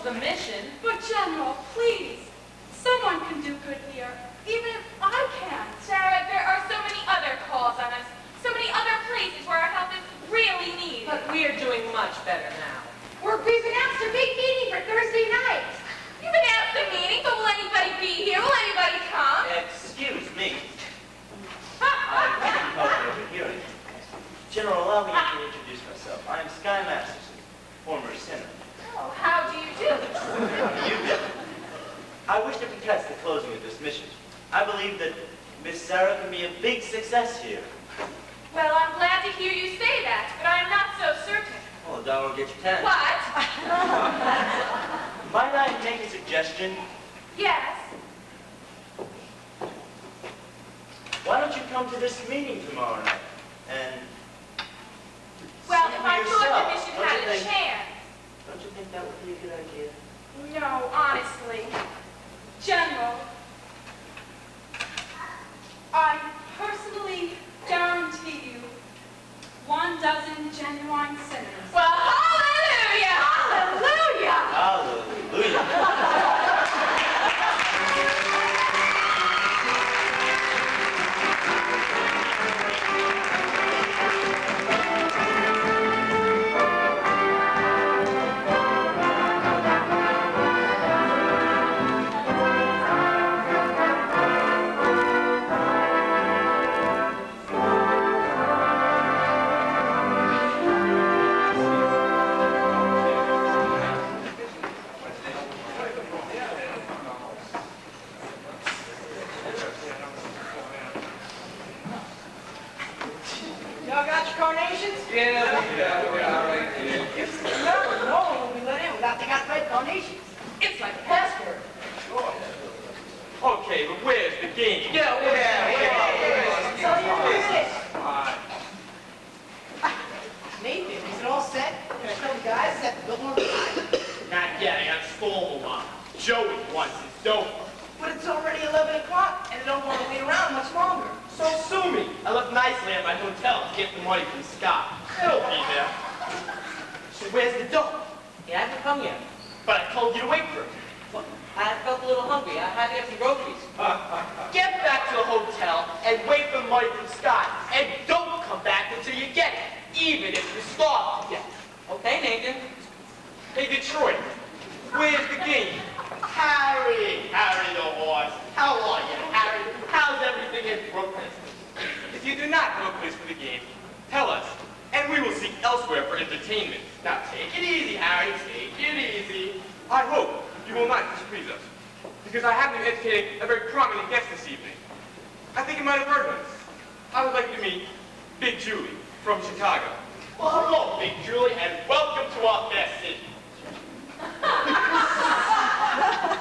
the mission. But General, please, someone can do good here, even if I can't. Sarah, there are so many other calls on us, so many other places where our help is really needed. But we are doing much better now. We've announced a big meeting for Thursday night. You've announced a meeting, but will anybody be here? Will anybody come? Excuse me. I couldn't help overhearing. General, allow me to introduce myself. I am Sky Masterson, former sinner. Oh, how do you do? You did. I wish to contest the closing of this mission. I believe that Miss Sarah can be a big success here. Well, I'm glad to hear you say that, but I'm not so certain. Well, the dollar will get you 10. What? Might I make a suggestion? Yes. Why don't you come to this meeting tomorrow night and Well, see if for I thought yourself? the mission Don't had you a think- chance. Don't you think that would be a good idea? No, honestly. General, I personally guarantee you 12 genuine sinners. Well, hallelujah! Hallelujah! Hallelujah. Y'all got your carnations? Yeah. No one will be let in without they got red carnations. It's like a password. Okay, but where's the game? So you do this. Nathan, is it all set? Can I tell the guys that the building on the side? Not yet, I got to stall a lot. Joey wants his dope. But it's already 11 o'clock and they don't want to wait around much longer. So sue me. I left nicely at my hotel to get the money from Scott. It'll be there. So where's the dope? He hasn't come yet. But I told you to wait for him. Well, I felt a little hungry. I had to get some groceries. Get back to the hotel and wait for the money from Scott. And don't come back until you get it, even if you're starved to death. Okay, Nathan. Hey, Detroit, where's the game? Harry the horse. How are you, Harry? How's everything in Brooklyn? If you do not have a place for the game, tell us, and we will seek elsewhere for entertainment. Now, take it easy, Harry. Take it easy. I hope you will not displease us, because I have been entertaining a very prominent guest this evening. I think you might have heard of us. I would like you to meet Big Julie from Chicago. Well, hello, Big Julie, and welcome to our fair city.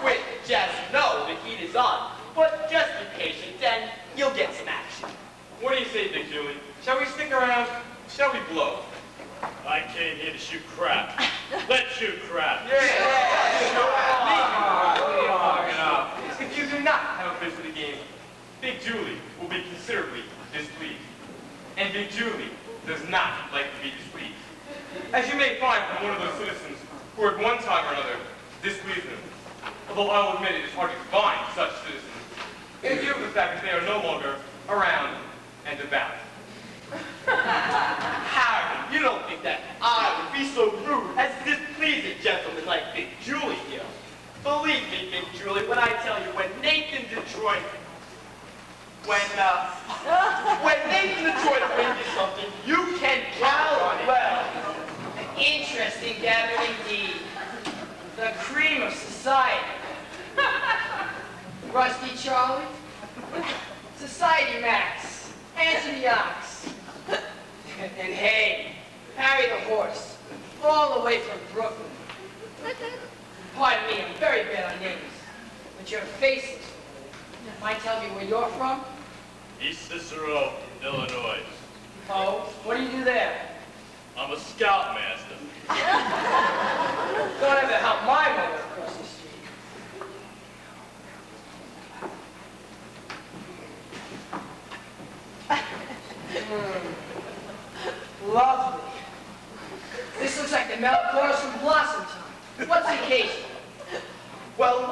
Wait, Jazz, no, the heat is on. But just be patient, and you'll get some action. What do you say, Big Julie? Shall we stick around? Shall we blow? I came here to shoot crap. Let's shoot crap. If you do not have a place for the game, Big Julie will be considerably displeased. And Big Julie does not like to be displeased. As you may find from one of those citizens who at one time or another displeased him. Although I will admit it is hard to find such citizens, in view of the fact that they are no longer around and about. Harry, you don't think that I would be so rude as to displease a gentleman like Big Julie here. Believe me, Big Julie, when I tell you, when Nathan Detroit brings you something, you can count on it. Well, an interesting gathering indeed. The cream of society. Rusty Charlie, Society Max, Answer the Ox, and hey, Harry the Horse, all the way from Brooklyn. Pardon me, I'm very bad on names, but your face looks familiar. Might tell me where you're from? East Cicero, Illinois. Oh, what do you do there? I'm a scoutmaster. Don't ever help my mother across the street. Lovely. This looks like the milk course from Blossom Time. What's the occasion? Well,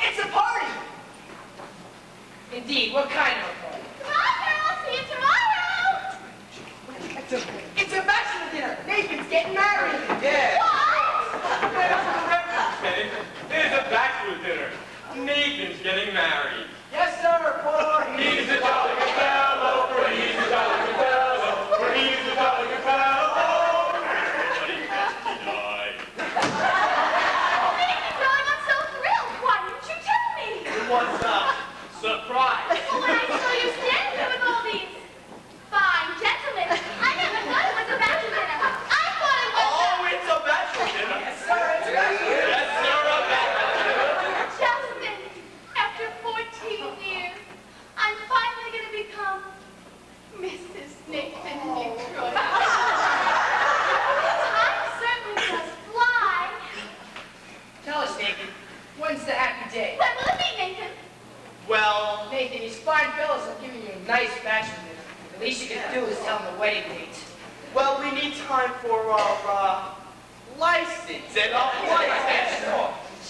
it's a party. Indeed, what kind of a party? Tomorrow, see you tomorrow. It's a bachelor dinner. Nathan's getting married. Yeah. What? Hey, it's a bachelor dinner. Nathan's getting married. Yes, sir, boy. He's a jolly good fellow, for he's a jolly good fellow, for he's a jolly good fellow. Everybody gets to die. Nathan, darling, I'm so thrilled. Why didn't you tell me? It was a surprise. Well, when I saw you standing there with all these fine gentlemen, I never thought it was a bachelor dinner. I thought it was Oh, it's a bachelor dinner. Yes, sir, it's a bachelor. Yes, sir, a bachelor dinner. Justin, after 14 years, I'm finally going to become Mrs. Nathan Detroit. Time certainly does fly. Tell us, Nathan, when's the happy day? When will it be, Nathan? Well, Nathan, these fine fellows are giving you a nice bachelor dinner. The least you can do is tell them the wedding date. well, we need time for our license and our flight.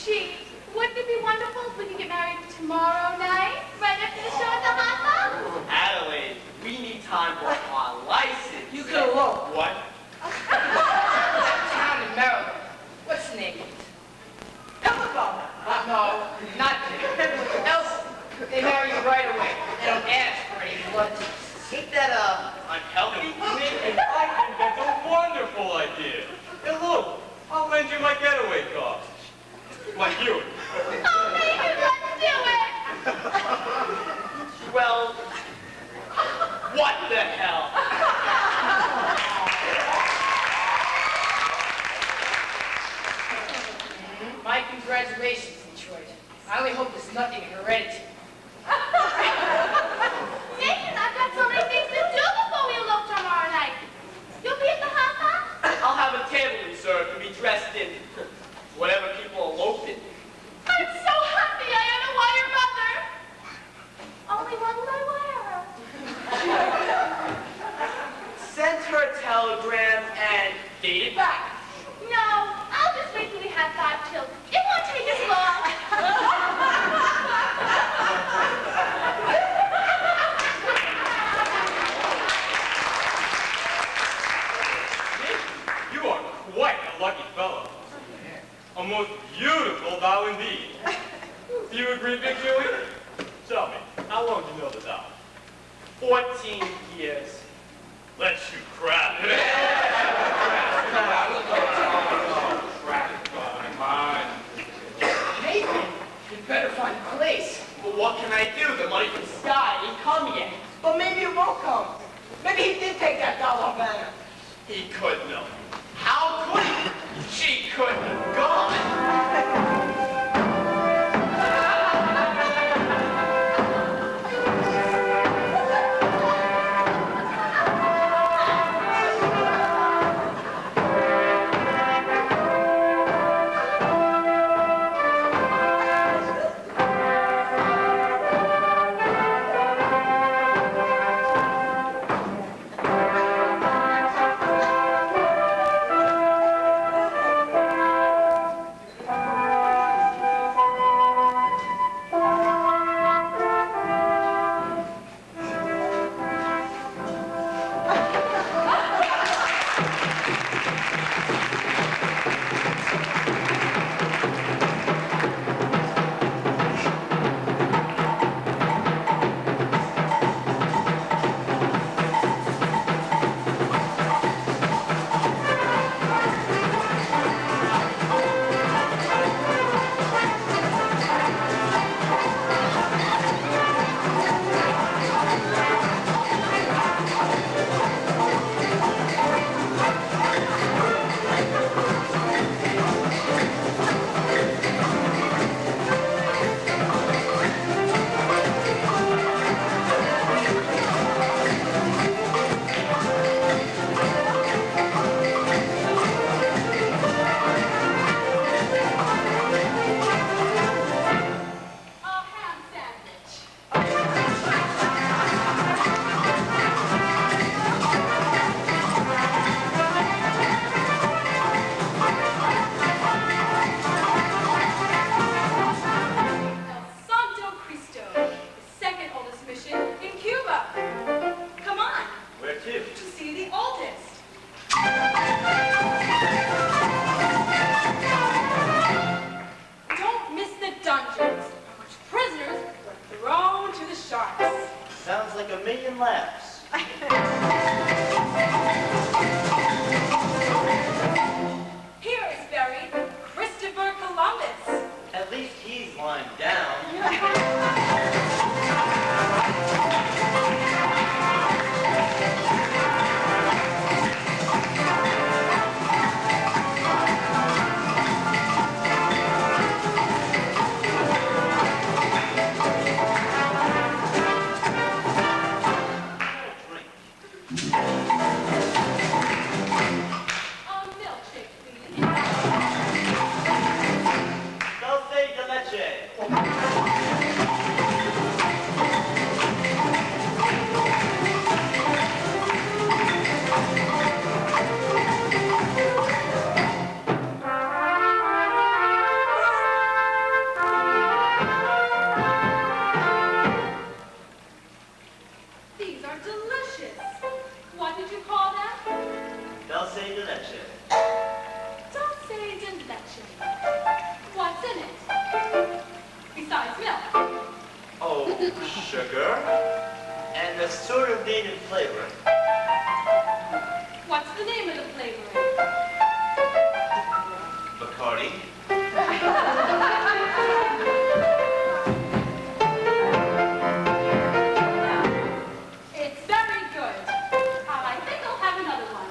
Gee, wouldn't it be wonderful if we could get married tomorrow night, right after the show at the hot box? Adelaide, we need time for our license. You could elope. What? That town in Maryland. What's the name of it? Ellicott. No, not Elsa. They marry you right away. They don't ask for any blood. Ain't that unhealthy? Nathan, I think that's a wonderful idea. Hey, look, I'll lend you my getaway car. Like you. Oh, Nathan, let's do it! Well, what the hell? My congratulations, Detroit. I only hope there's nothing hereditary. Nathan, I've got so many things to do before we elope tomorrow night. You'll be at the hot box? I'll have a table reserved to be dressed in whatever people elope in. I'm so happy I am a wire mother. Only when will I wire her? Send her a telegram and date it back. No, I'll just wait till we have 5 children. It won't take us long. You are quite a lucky fellow. A most beautiful doll indeed. Do you agree, Big Joey? Tell me, how long do you know the doll? 14 years. Let's shoot crap. Nathan, you better find a place. But what can I do? The money from Sky ain't come yet. But maybe it won't come. Maybe he did take that doll off Anna. He couldn't have. How could he? She couldn't have gone. say de leche. Dulce de leche. What's in it? Besides milk. Oh, sugar and a sort of native flavoring. What's the name of the flavoring? Bacardi. It's very good. I think I'll have another one.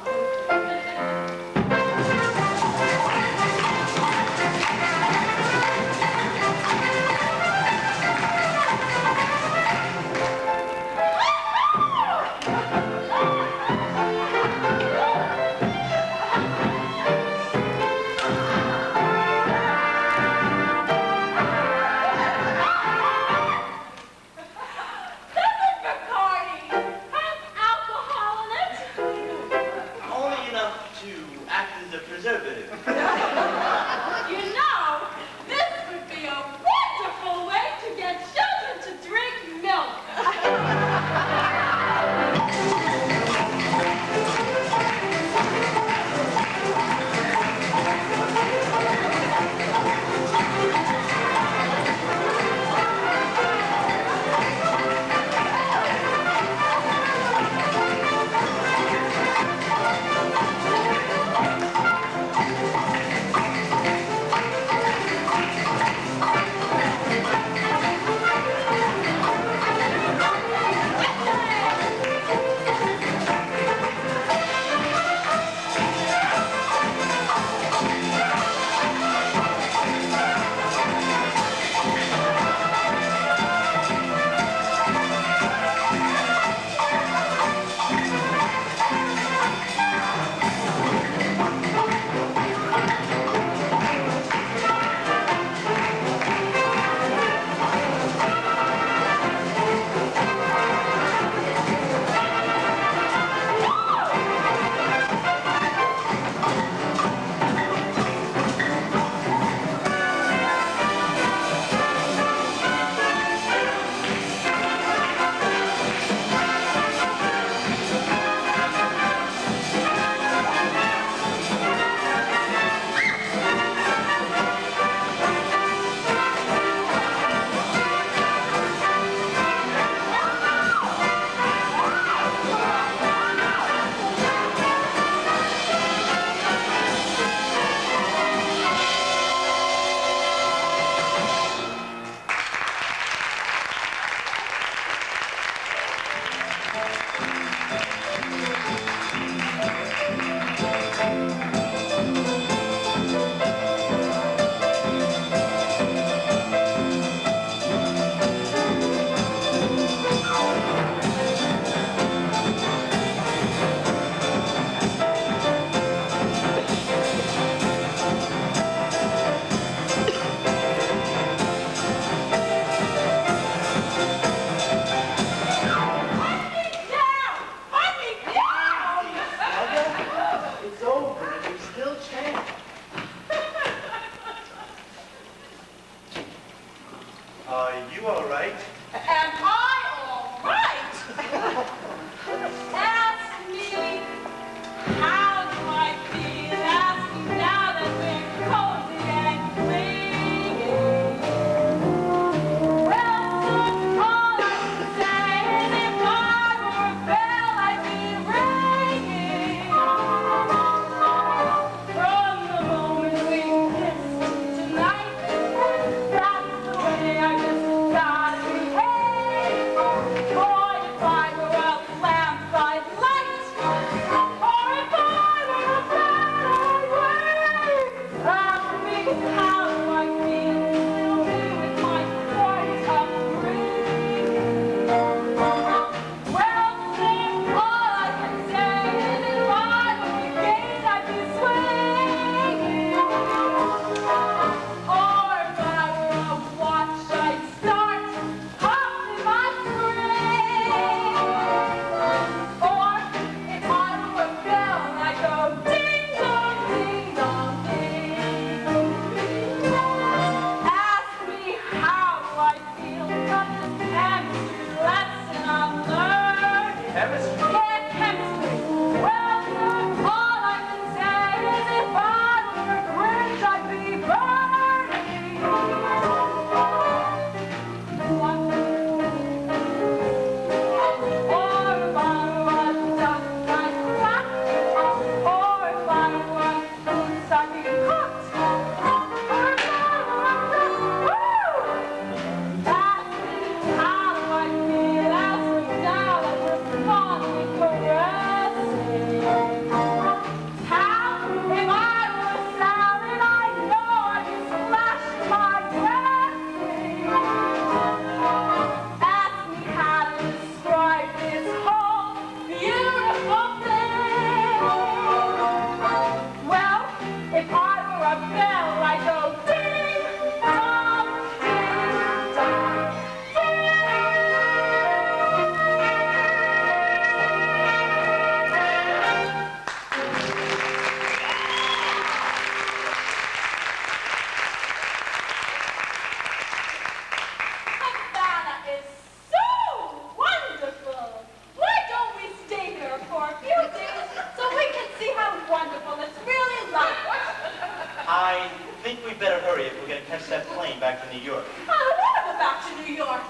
I think we better hurry if we're going to catch that plane back to New York. I'll never go back to New York.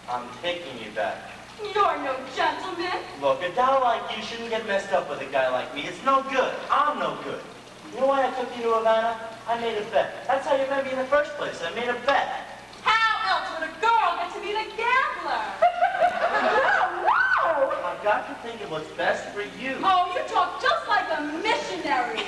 I'm taking you back. You're no gentleman. Look, a doll like you shouldn't get messed up with a guy like me. It's no good. I'm no good. You know why I took you to Havana? I made a bet. That's how you met me in the first place. I made a bet. How else would a girl get to be the gambler? No! I've got to think of what's best for you. Oh, you talk just like a missionary.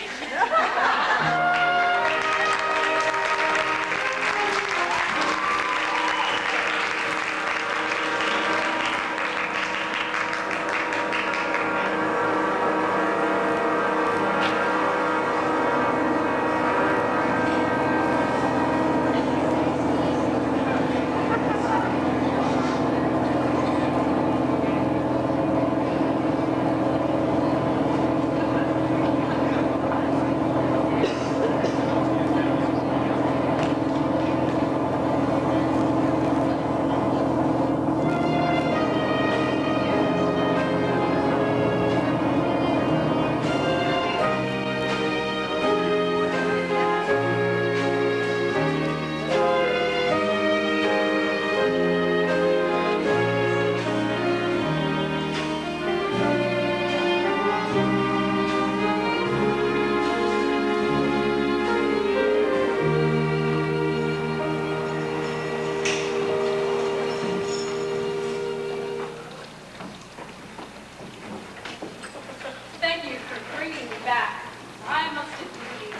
Thank you for bringing me back. I must have been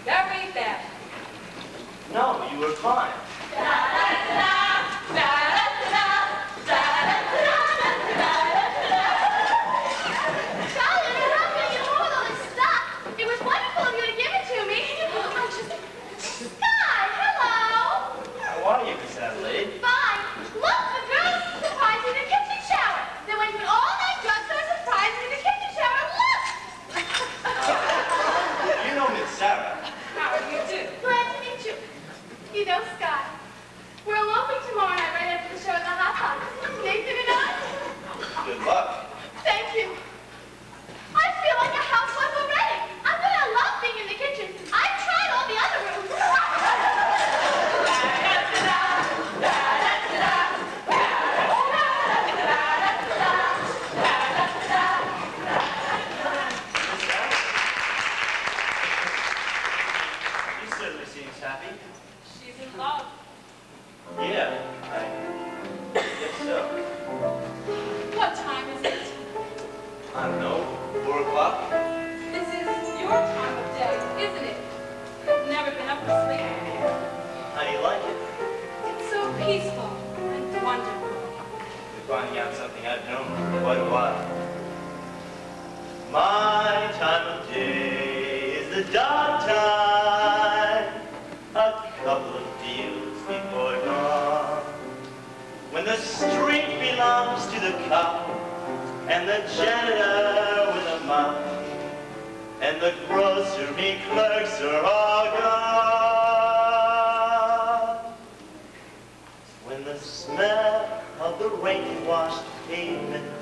very bad. No, you were fine. Charlie, how can you hold all this stuff? It was wonderful of you to give it to me. Sky, hello. How are you, Miss Adelaide? Fine. Look, the girls surprised me in the kitchen shower. They went to all that drugstore surprised me in the kitchen shower. Look. You know Miss Sarah. How are you too? Glad to meet you. You know, Sky, we're eloping tomorrow night right after the show at the Hot Pot. Nathan and I. Good luck. Thank you. I feel like a housewife already. I'm gonna love being in the kitchen. I've tried all the other rooms. You certainly seems happy. She's in love. Yeah, I guess so. What time is it? I don't know, 4 o'clock? This is your time of day, isn't it? I've never been up for sleep before. How do you like it? It's so peaceful and wonderful. You're finding out something I've known for quite a while. My time of day is the dark time, a couple of fields before dawn, when the street belongs to the cop and the janitor with a mop, and the grocery clerks are all gone. When the smell of the rain-washed pavement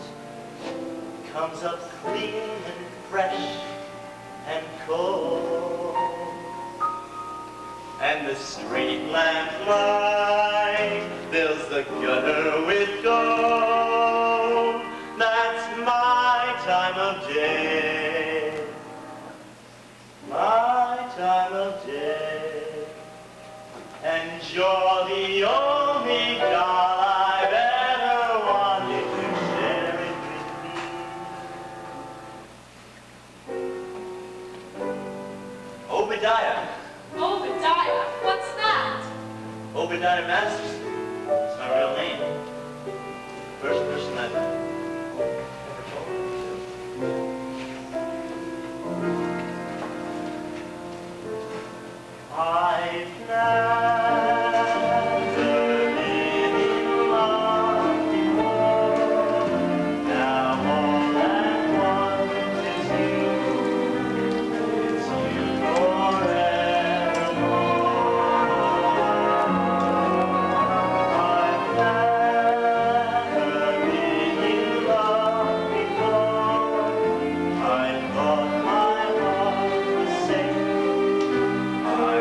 comes up clean and fresh and cold, and the street lamp light fills the gutter with gold. That's my time of day, my time of day, and you're the only doll I've ever wanted to share it with me. Obadiah. Obadiah? What's that? Obadiah Masters. It's my real name. First person I've ever told to. I've never been in love before. Now all I want is you. It's you forevermore. I've never been in love before. I thought my heart was safe. I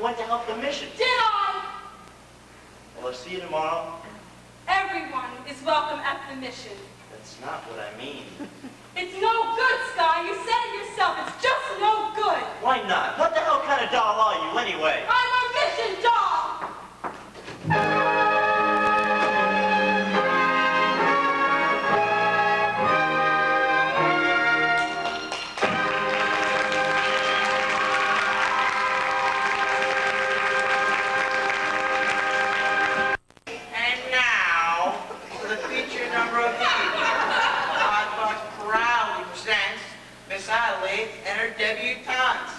went to help the mission. Did I? Well, I'll see you tomorrow. Everyone is welcome at the mission. That's not what I mean. It's no good, Sky. You said it yourself. It's just no good. Why not? What the hell kind of doll are you anyway? I'm a mission doll. And now, for the feature number of the evening, Hotbox proudly presents Miss Adelaide and her debutantes.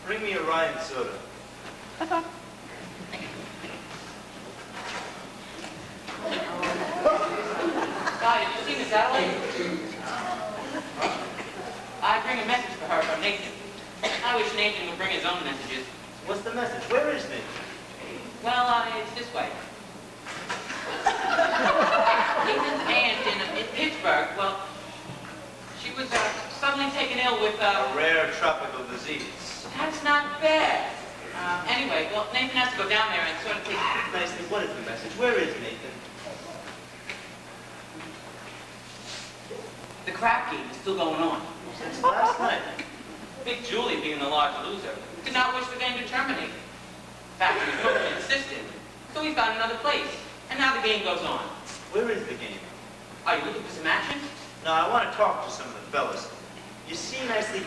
Bring me a Ryan soda. Guy, did you see Miss Adelaide? I bring a message for her from Nathan. I wish Nathan would bring his own messages. What's the message? Where is Nathan? Well, it's this way. Nathan's aunt in Pittsburgh, well, she was suddenly taken ill with A rare tropical disease. That's not bad. Anyway, well, Nathan has to go down there and sort of take... Nicely, what is the message? Where is Nathan? The crap game is still going on. Since last night. Big Julie, being the large loser, did not wish the game to terminate. In fact, he was most insistent. So he's got another place. And now the game goes on. Where is the game? Are you looking for some action? No, I want to talk to some of the fellas. You see, Nicely,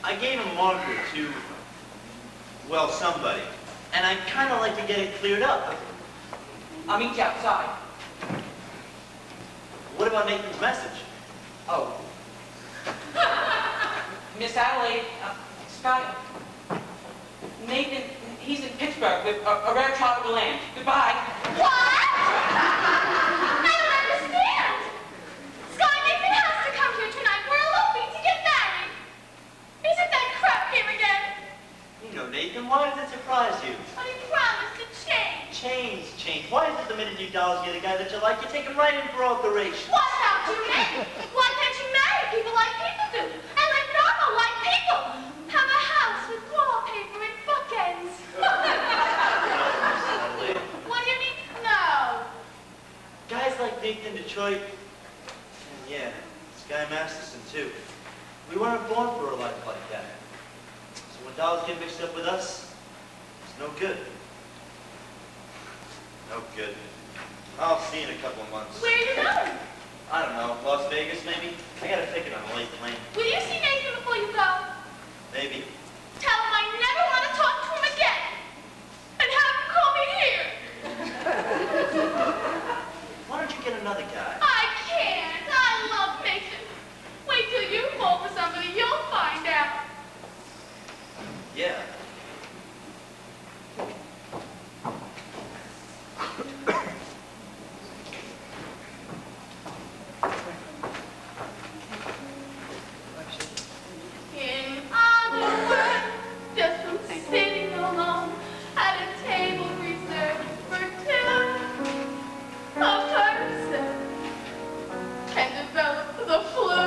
I gave a marker to, well, somebody. And I'd kind of like to get it cleared up. I'll meet you outside. What about Nathan's message? Oh. Miss Adelaide, Scott, Nathan, he's in Pittsburgh with a rare tropical land. Goodbye. What? I don't understand. Sky, Nathan has to come here tonight. We're eloping to get married. Isn't that crap game again? You know, Nathan, why does it surprise you? But he promised to change. Change. Why is it the minute you dolls get a guy that you like, you take him right in for alteration? What about you, Nathan? Why can't you marry people like people do? And like normal, like people? Have a house with wallpaper and bookends. What do you mean, no? Guys like Nathan Detroit, and yeah, Sky Masterson too. We weren't born for a life like that. So when dolls get mixed up with us, it's no good. No good. I'll see you in a couple of months. Where are you going? I don't know, Las Vegas maybe? I got a ticket on a late plane. Will you see Nathan before you go? Maybe. Tell him I never want to talk to him again. And have him call me here. Why don't you get another guy? I can't. I love Nathan. Wait till you fall for somebody, you'll find out. Yeah. In other words, just from sitting alone at a table reserved for two, a person can develop the flu.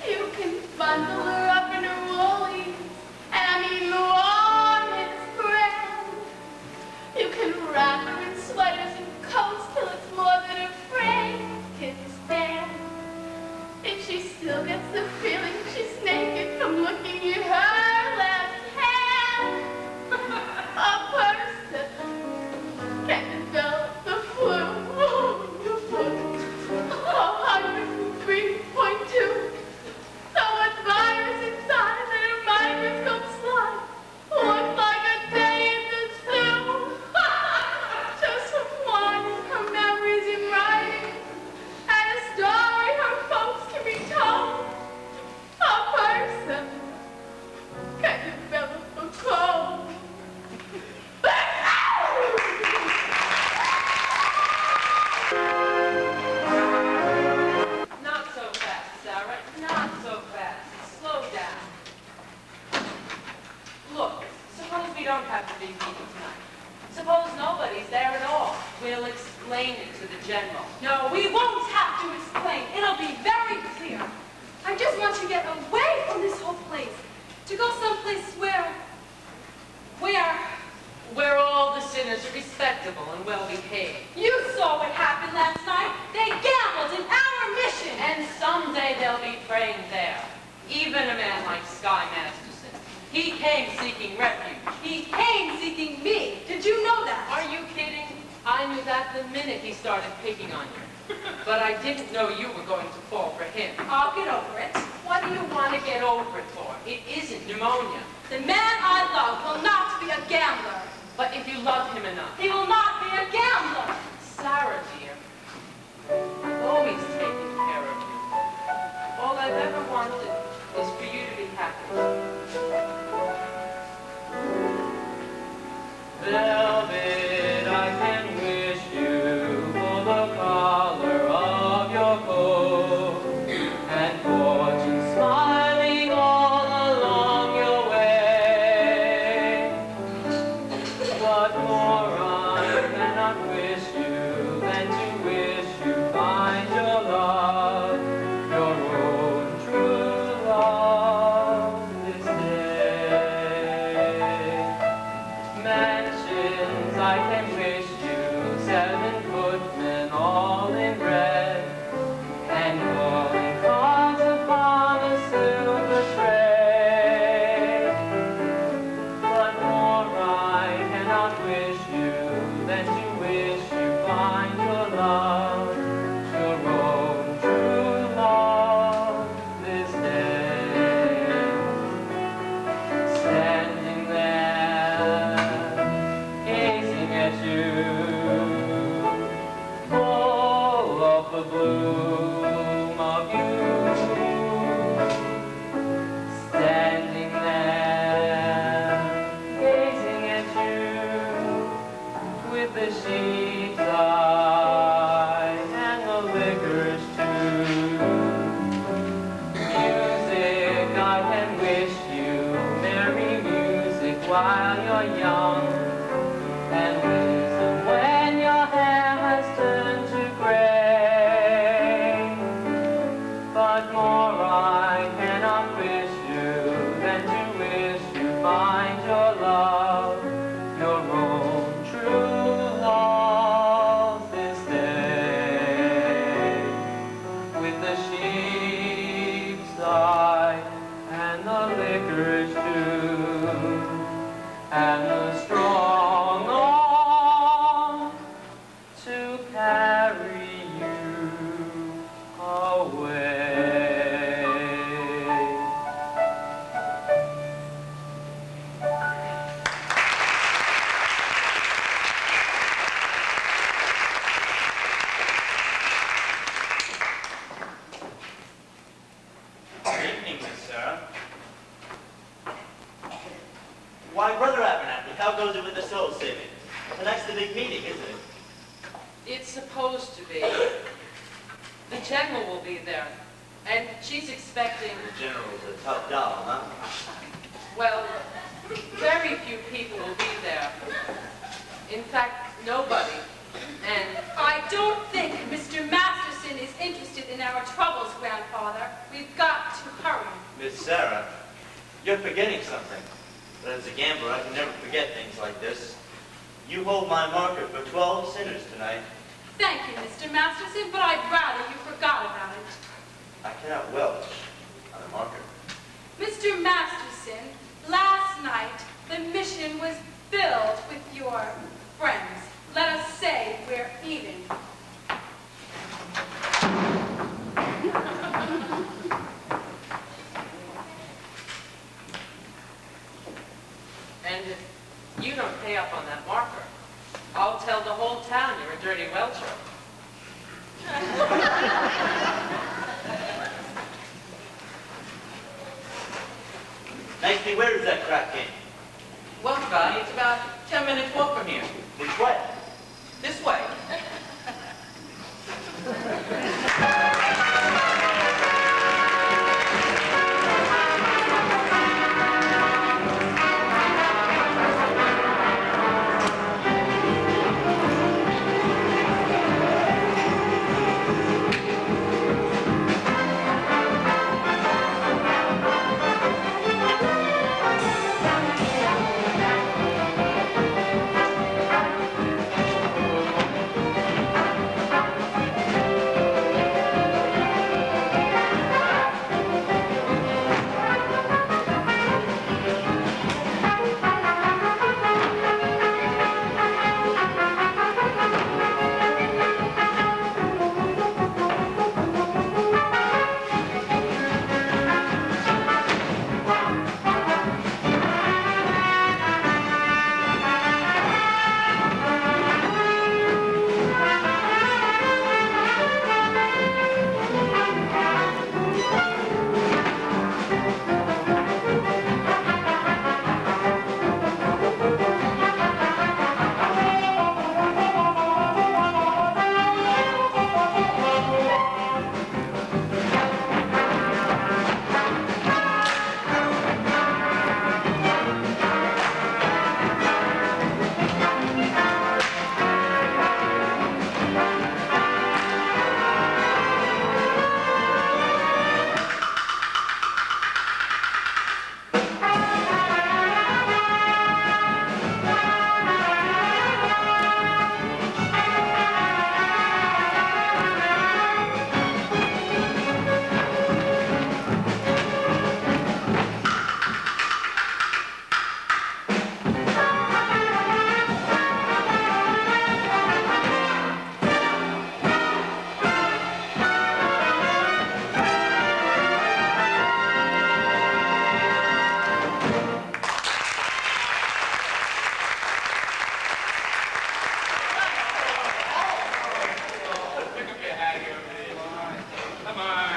You can bundle her up in her woolies, and I mean the warmest brand. You can wrap her in sweaters and coats till it's more than her frame can stand. If she still gets the feeling she's naked from looking at her left hand, a person can develop the flu. 103.2. So much virus inside that her microscope slide looks like a day in the zoo. Just from watching her memories in writing and a story her folks can be told. A person can develop a cold. Not so fast, Sarah. Not so fast. Slow down. Look, suppose we don't have the big meeting tonight. Suppose nobody's there at all. We'll explain it to the general. No, we won't have to explain. It'll be very clear. I just want to get away from this whole place. To go someplace Where all the sinners are respectable and well behaved. you saw what happened last night. They gambled in our mission. And someday they'll be praying there. Even a man like Sky Masterson. He came seeking refuge. He came seeking me. Did you know that? Are you kidding? I knew that the minute he started picking on you. But I didn't know you were going to fall for him. I'll get over it. What do you want to get over it for? It isn't pneumonia. The man I love will not be a gambler. But if you love him enough, He will not be a gambler. Sarah, dear, I've always taken care of you. All I've ever wanted is for you to be happy. I can wish you merry music while you're young, and wisdom when your hair has turned to gray. But more I cannot wish you than to wish you find your love, your own true love this day. With the sheep's eye and the licorice too, and the strong arm to carry you away. Good evening, Miss Sarah. Why, Brother Abernathy, how goes it with the soul saving? Tonight's the big meeting, isn't it? It's supposed to be. The general will be there, and she's expecting, The general's a tough doll, huh? well, very few people will be there. In fact, nobody. And I don't think Mr. Masterson is interested in our troubles, Grandfather. We've got to hurry. Miss Sarah, you're forgetting something. But as a gambler, I can never forget things like this. You hold my marker for 12 sinners tonight. Thank you, Mr. Masterson, but I'd rather you forgot about it. I cannot welch on a marker. Mr. Masterson, last night the mission was filled with your friends. Let us say we're even. and if you don't pay up on that marker, I'll tell the whole town you're a dirty welcher. Nicely, where is that crack game? Well, Scotty, it's about 10 minutes walk from here. Which way? This way.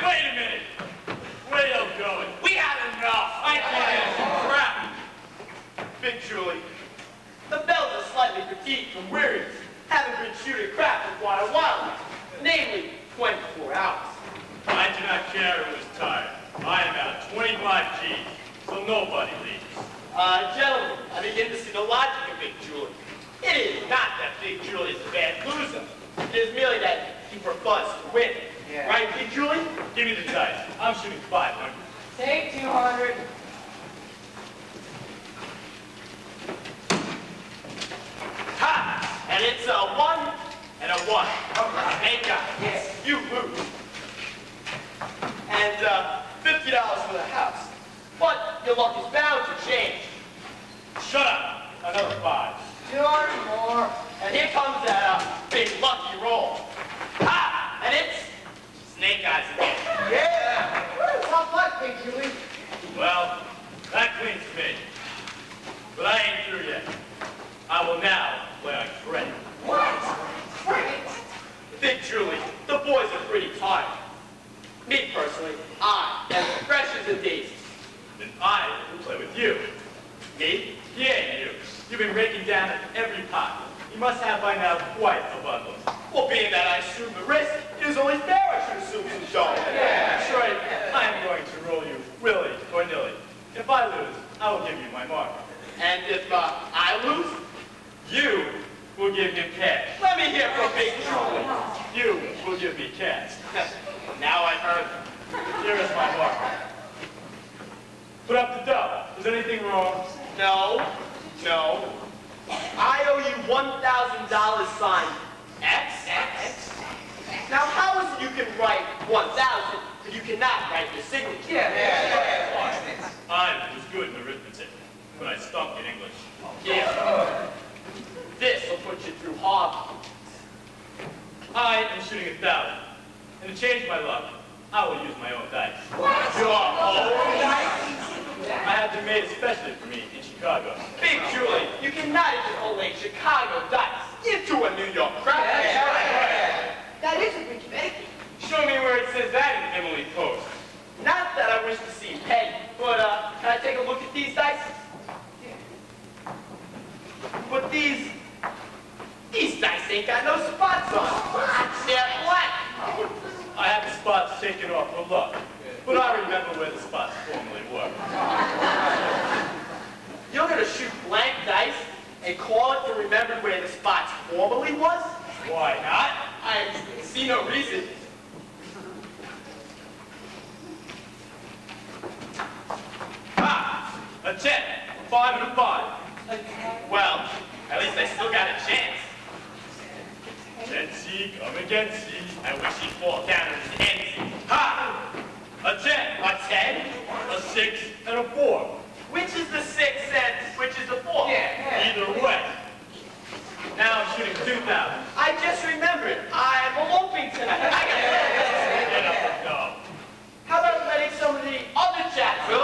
Wait a minute. Where you going? We had enough. I can't. Crap. Big Julie, the bells are slightly fatigued from weariness, having been shooting crap for quite a while now, namely 24 hours. I do not care who is tired. I am out 25 G's, so nobody leaves. Gentlemen, I begin to see the logic of Big Julie. It is not that Big Julie is a bad loser. It is merely that he prefers to win. Yeah. Right, Big Julie? Give me the dice. I'm shooting 500. Take 200. Ha! And it's a 1 and a 1. Thank God. Yes. You lose. And $50 for the house. But your luck is bound to change. Shut up. Another 5. 200 more. And here comes that big lucky roll. Ha! And it's snake eyes again. Yeah. Tough luck, Big Julie. Well, that cleans me. But I ain't through yet. I will now play on credit. What? Credit? Big Julie, the boys are pretty tired. Me personally, I am fresh as a daisy. Then I will play with you. Me? Yeah, you. You've been raking down at every pot. You must have by now quite a bundle. Well, being that I assume the risk, it is only fair I should assume some dough. That's right. I am going to roll you willy or nilly. If I lose, I will give you my mark. And if I lose, You will give him cash. let me hear from Big Julie. You will give me cash. Now I've heard. Here is my mark. Put up the dough. Is anything wrong? No, no. I owe you $1,000 signed X. Now, how is it you can write 1,000, but you cannot write your signature? I was good in arithmetic, but I stunk in English. Yeah. This will put you through Harvard. I am shooting 1,000. And to change my luck, I will use my own dice. Your own I have them made especially for me in Chicago. Big Julie, you cannot interpolate Chicago dice into a New York crap. That is a big Connecticut. Show me where it says that in Emily Post. Not that I wish to seem petty, but can I take a look at these dice? But these dice ain't got no spots on them. They're black. I had the spots taken off for luck, but I remember where the spots formerly were. You're gonna shoot blank dice and call it to remember where the spots formerly was? Why not? I see no reason. Ha! A 10, 5 and a 5. Well, at least I still got a chance. Jency, come again, see. I wish he'd fall down on his head. Ha! A 10, A 10? a 6, and a 4. Which is the 6 and which is the 4? Either way. Now I'm shooting 2,000. I just remembered. I'm eloping tonight. Get up and go. How about letting some of the other chaps go?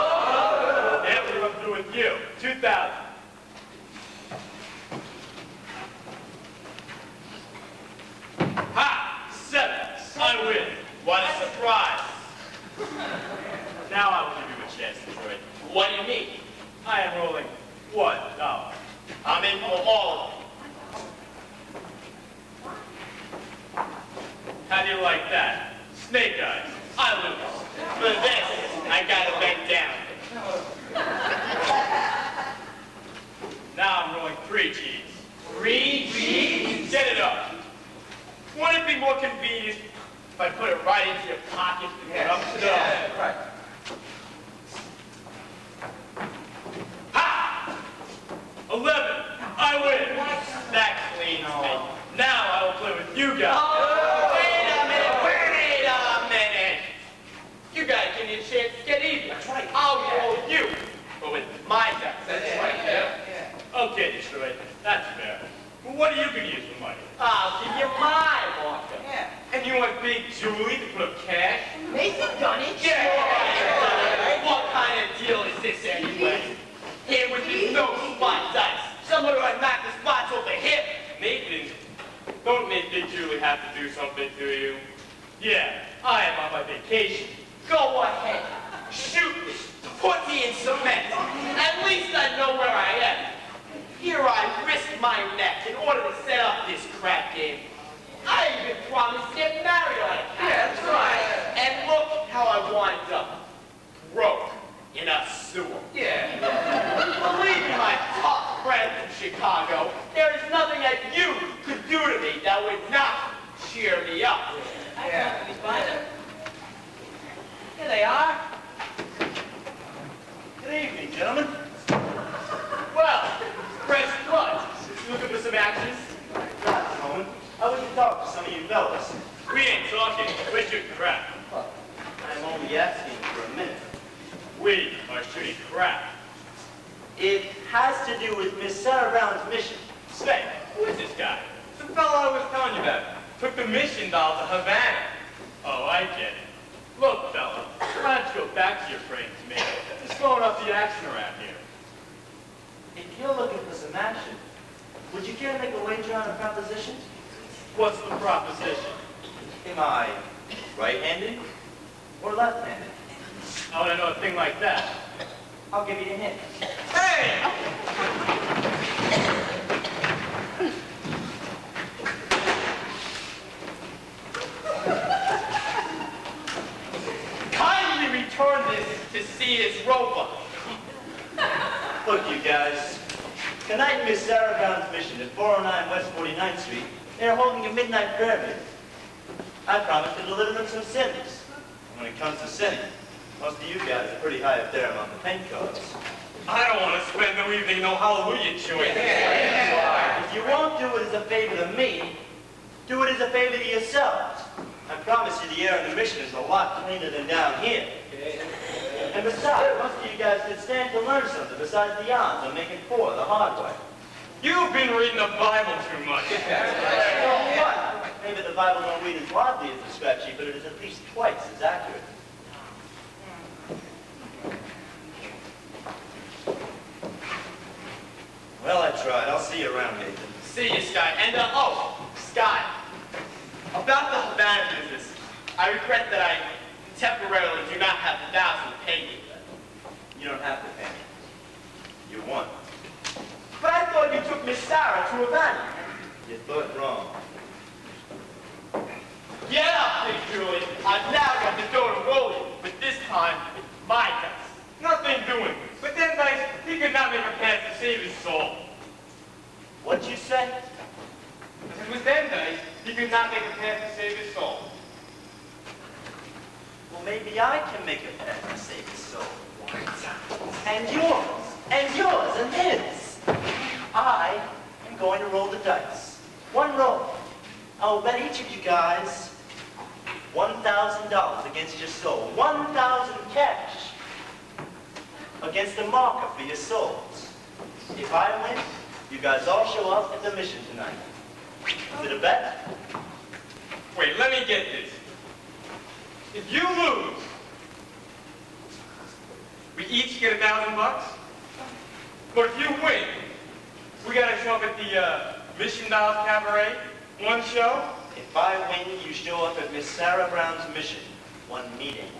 After I'm through with you, 2,000. Ha! 7. I win. What a surprise. Now I will give you a chance to trade. What do you mean? I am rolling $1. I'm in for all of them. How do you like that? Snake eyes. I lose. For this, I gotta bend down. Now I'm rolling 3 G's. 3 G's? Get it up. Wouldn't it be more convenient if I put it right into your pocket and put up to the... Right. Ha! 11. I win. That cleans me. Now I will play with you guys. Oh, wait a minute. You gotta give me a chance to get even. That's right. I'll roll you, but with my dice. That's right. Okay, Detroit. That's fair. But what are you going to use for money? I'll give you my marker. Yeah. And you want Big Julie to put up cash? Nathan done it. Yeah. What kind of deal is this anyway? Here with these no spot dice. Someone who had knocked the spots off the hip. Nathan, don't make Big Julie have to do something to you. Yeah, I am on my vacation. Go ahead. Shoot me. Put me in cement. At least I know where I am. Here I risked my neck in order to set up this crap game. I even promised to get married on account. Yeah, that's right. And look how I wind up. broke in a sewer. Yeah. Believe me, my tough friends in Chicago, there is nothing that you could do to me that would not cheer me up. Yeah. Let me find them. Here they are. Good evening, gentlemen. Well, press blood. Looking for some action? Not a moment. I wish to talk to some of you fellas. We ain't talking, we're shooting crap. I'm only asking for a minute. We are shooting crap. It has to do with Miss Sarah Brown's mission. Say, who is this guy? It's the fellow I was telling you about. Took the mission doll to Havana. Oh, I get it. Look, fella, why don't you go back to your frames, man? Just throwing up the action around here. If you're looking for some action, would you care to make a wager on a proposition? What's the proposition? Am I right-handed or left-handed? I want to know a thing like that. I'll give you a hint. Hey! Kindly return this to see his robot. Look, you guys. Tonight in Miss Sarah Brown's mission at 409 West 49th Street, they're holding a midnight prayer meeting. I promised to deliver them some cinnamons. When it comes to sinning, most of you guys are pretty high up there among the paint cards. I don't want to spend the evening no hallelujah chewing. If you won't do it as a favor to me, do it as a favor to yourselves. I promise you the air in the mission is a lot cleaner than down here. And besides, most of you guys could stand to learn something besides the odds on making four the hard way. You've been reading the Bible too much. So what? Maybe the Bible don't read as widely as the scrap sheet, but it is at least twice as accurate. Well, I tried. I'll see you around, Nathan. See you, Sky. And, Sky, about the Havana business, I regret that I temporarily do not have the $1,000 to pay you. You don't have to pay me. You won. But I thought you took Miss Sarah to Havana. You thought wrong. Get up, Big Julie. I've now got the dough to roll you, but this time, it's my dice. Nothing doing. But then, guys, he could not make a pass to save his soul. What'd you say? If it was them guys, he could not make a pass to save his soul. Well, maybe I can make a pass to save his soul. And yours, and his. I am going to roll the dice. One roll. I will bet each of you guys $1,000 against your soul. 1,000 cash against a marker for your souls. If I win, you guys all show up at the mission tonight. Is it a bet? Wait, let me get this. If you lose, we each get $1,000. But if you win, we gotta show up at the Mission Dolls Cabaret, one show. If I win, you show up at Miss Sarah Brown's mission, one meeting.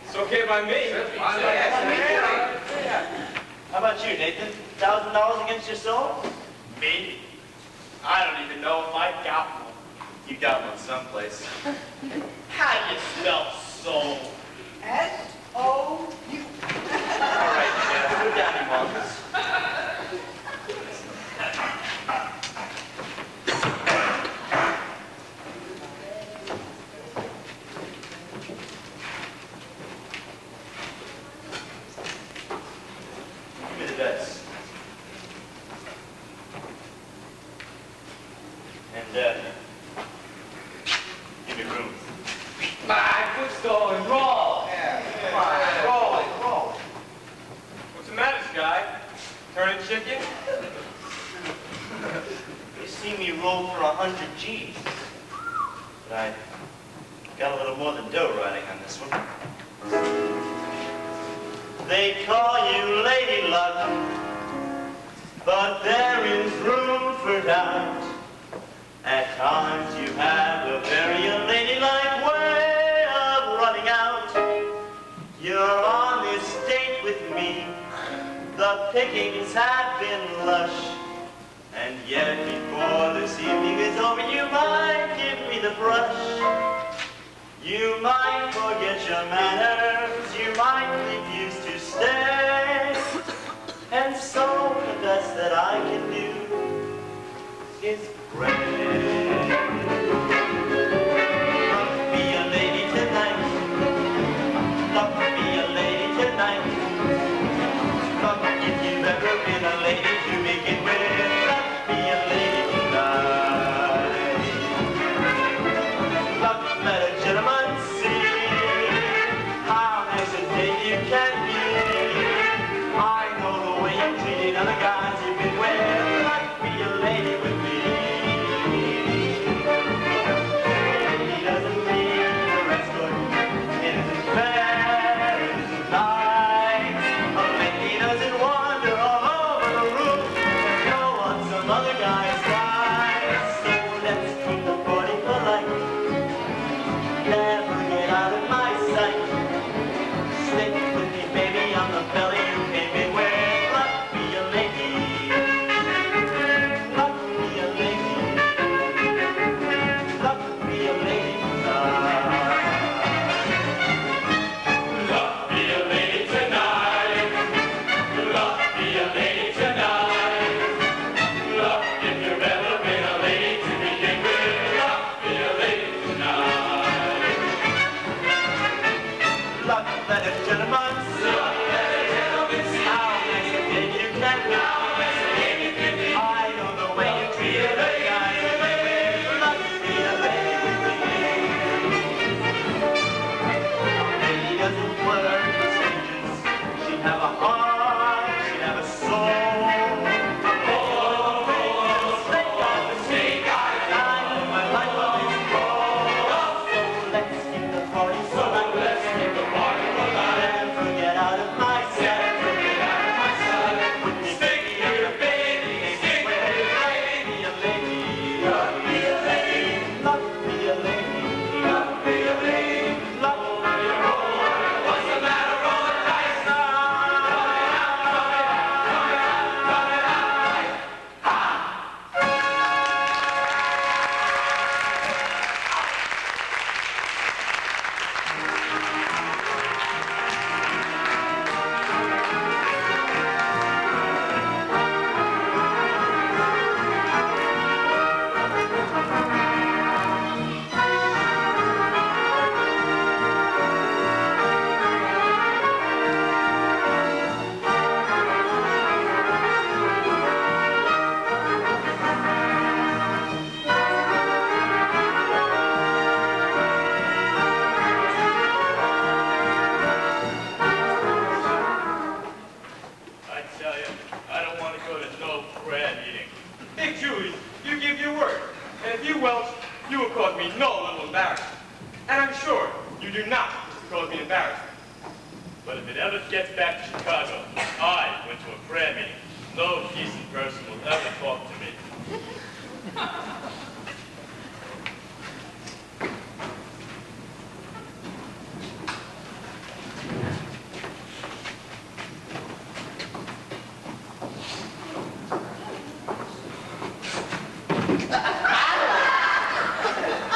It's okay by me. How about you, Nathan? $1,000 against your soul? Me? I don't even know if I got one. You got one someplace. How do you spell soul? S-O-U. All right, yeah, put down your markers. Give me the dice. And, give me room. My footstool and roll. Come on, roll. What's the matter, Sky? Turning chicken? You see me roll for 100 G's. But I got a little more than dough riding on this one. They call you Lady Luck, but there is room for doubt. At times you have a very unladylike way of running out. You're on this date with me, the pickings have been lush. And yet before this evening is over, you might give me the brush. You might forget your manners, you might refuse to stay. And so the best that I can do is pray. Be a lady tonight. Love to be a lady tonight. Love if you've ever been a lady to begin with. Love to be a lady tonight. Love to let a gentleman see how nice and dainty you can be. I know the way you treated other guys you've been with. Love to be a lady with me. A lady doesn't mean the rest good. It isn't fair, it isn't nice. A lady doesn't wander all over the room and go on some other guy's wife. So let's keep the party polite. Never get out of my sight. Stick with me, baby, I'm the fella you came in with. Love to be a lady. Love to be a lady. Love to be a lady tonight. Love to be a lady tonight. Love to be a lady tonight. Love if you've ever been a lady to begin with. Love to be a lady tonight. Love to let a gentleman see how nice and dainty you can be. I know the way you treat other guys you've been with. Love to be a lady with me. A lady doesn't flirt with strangers. She'd have a heart, she'd have a soul. Snake eyes, I know my life will explode. So let's keep the party so let's keep the party alive. Never get out of my sight. With me, baby, you're a baby. Stick with me, baby, a lady. Love to be a lady. Love to be a lady. Love to be a lady. Love to be a lady. What's the matter, roll the dice? I tell you, I don't want to go to no prayer meeting. Hey, Julie, you give your word. And if you welch, you will cause me no little embarrassment. And I'm sure you do not cause me embarrassment. But if it ever gets back to Chicago, I went to a prayer meeting. No decent person will ever talk to me.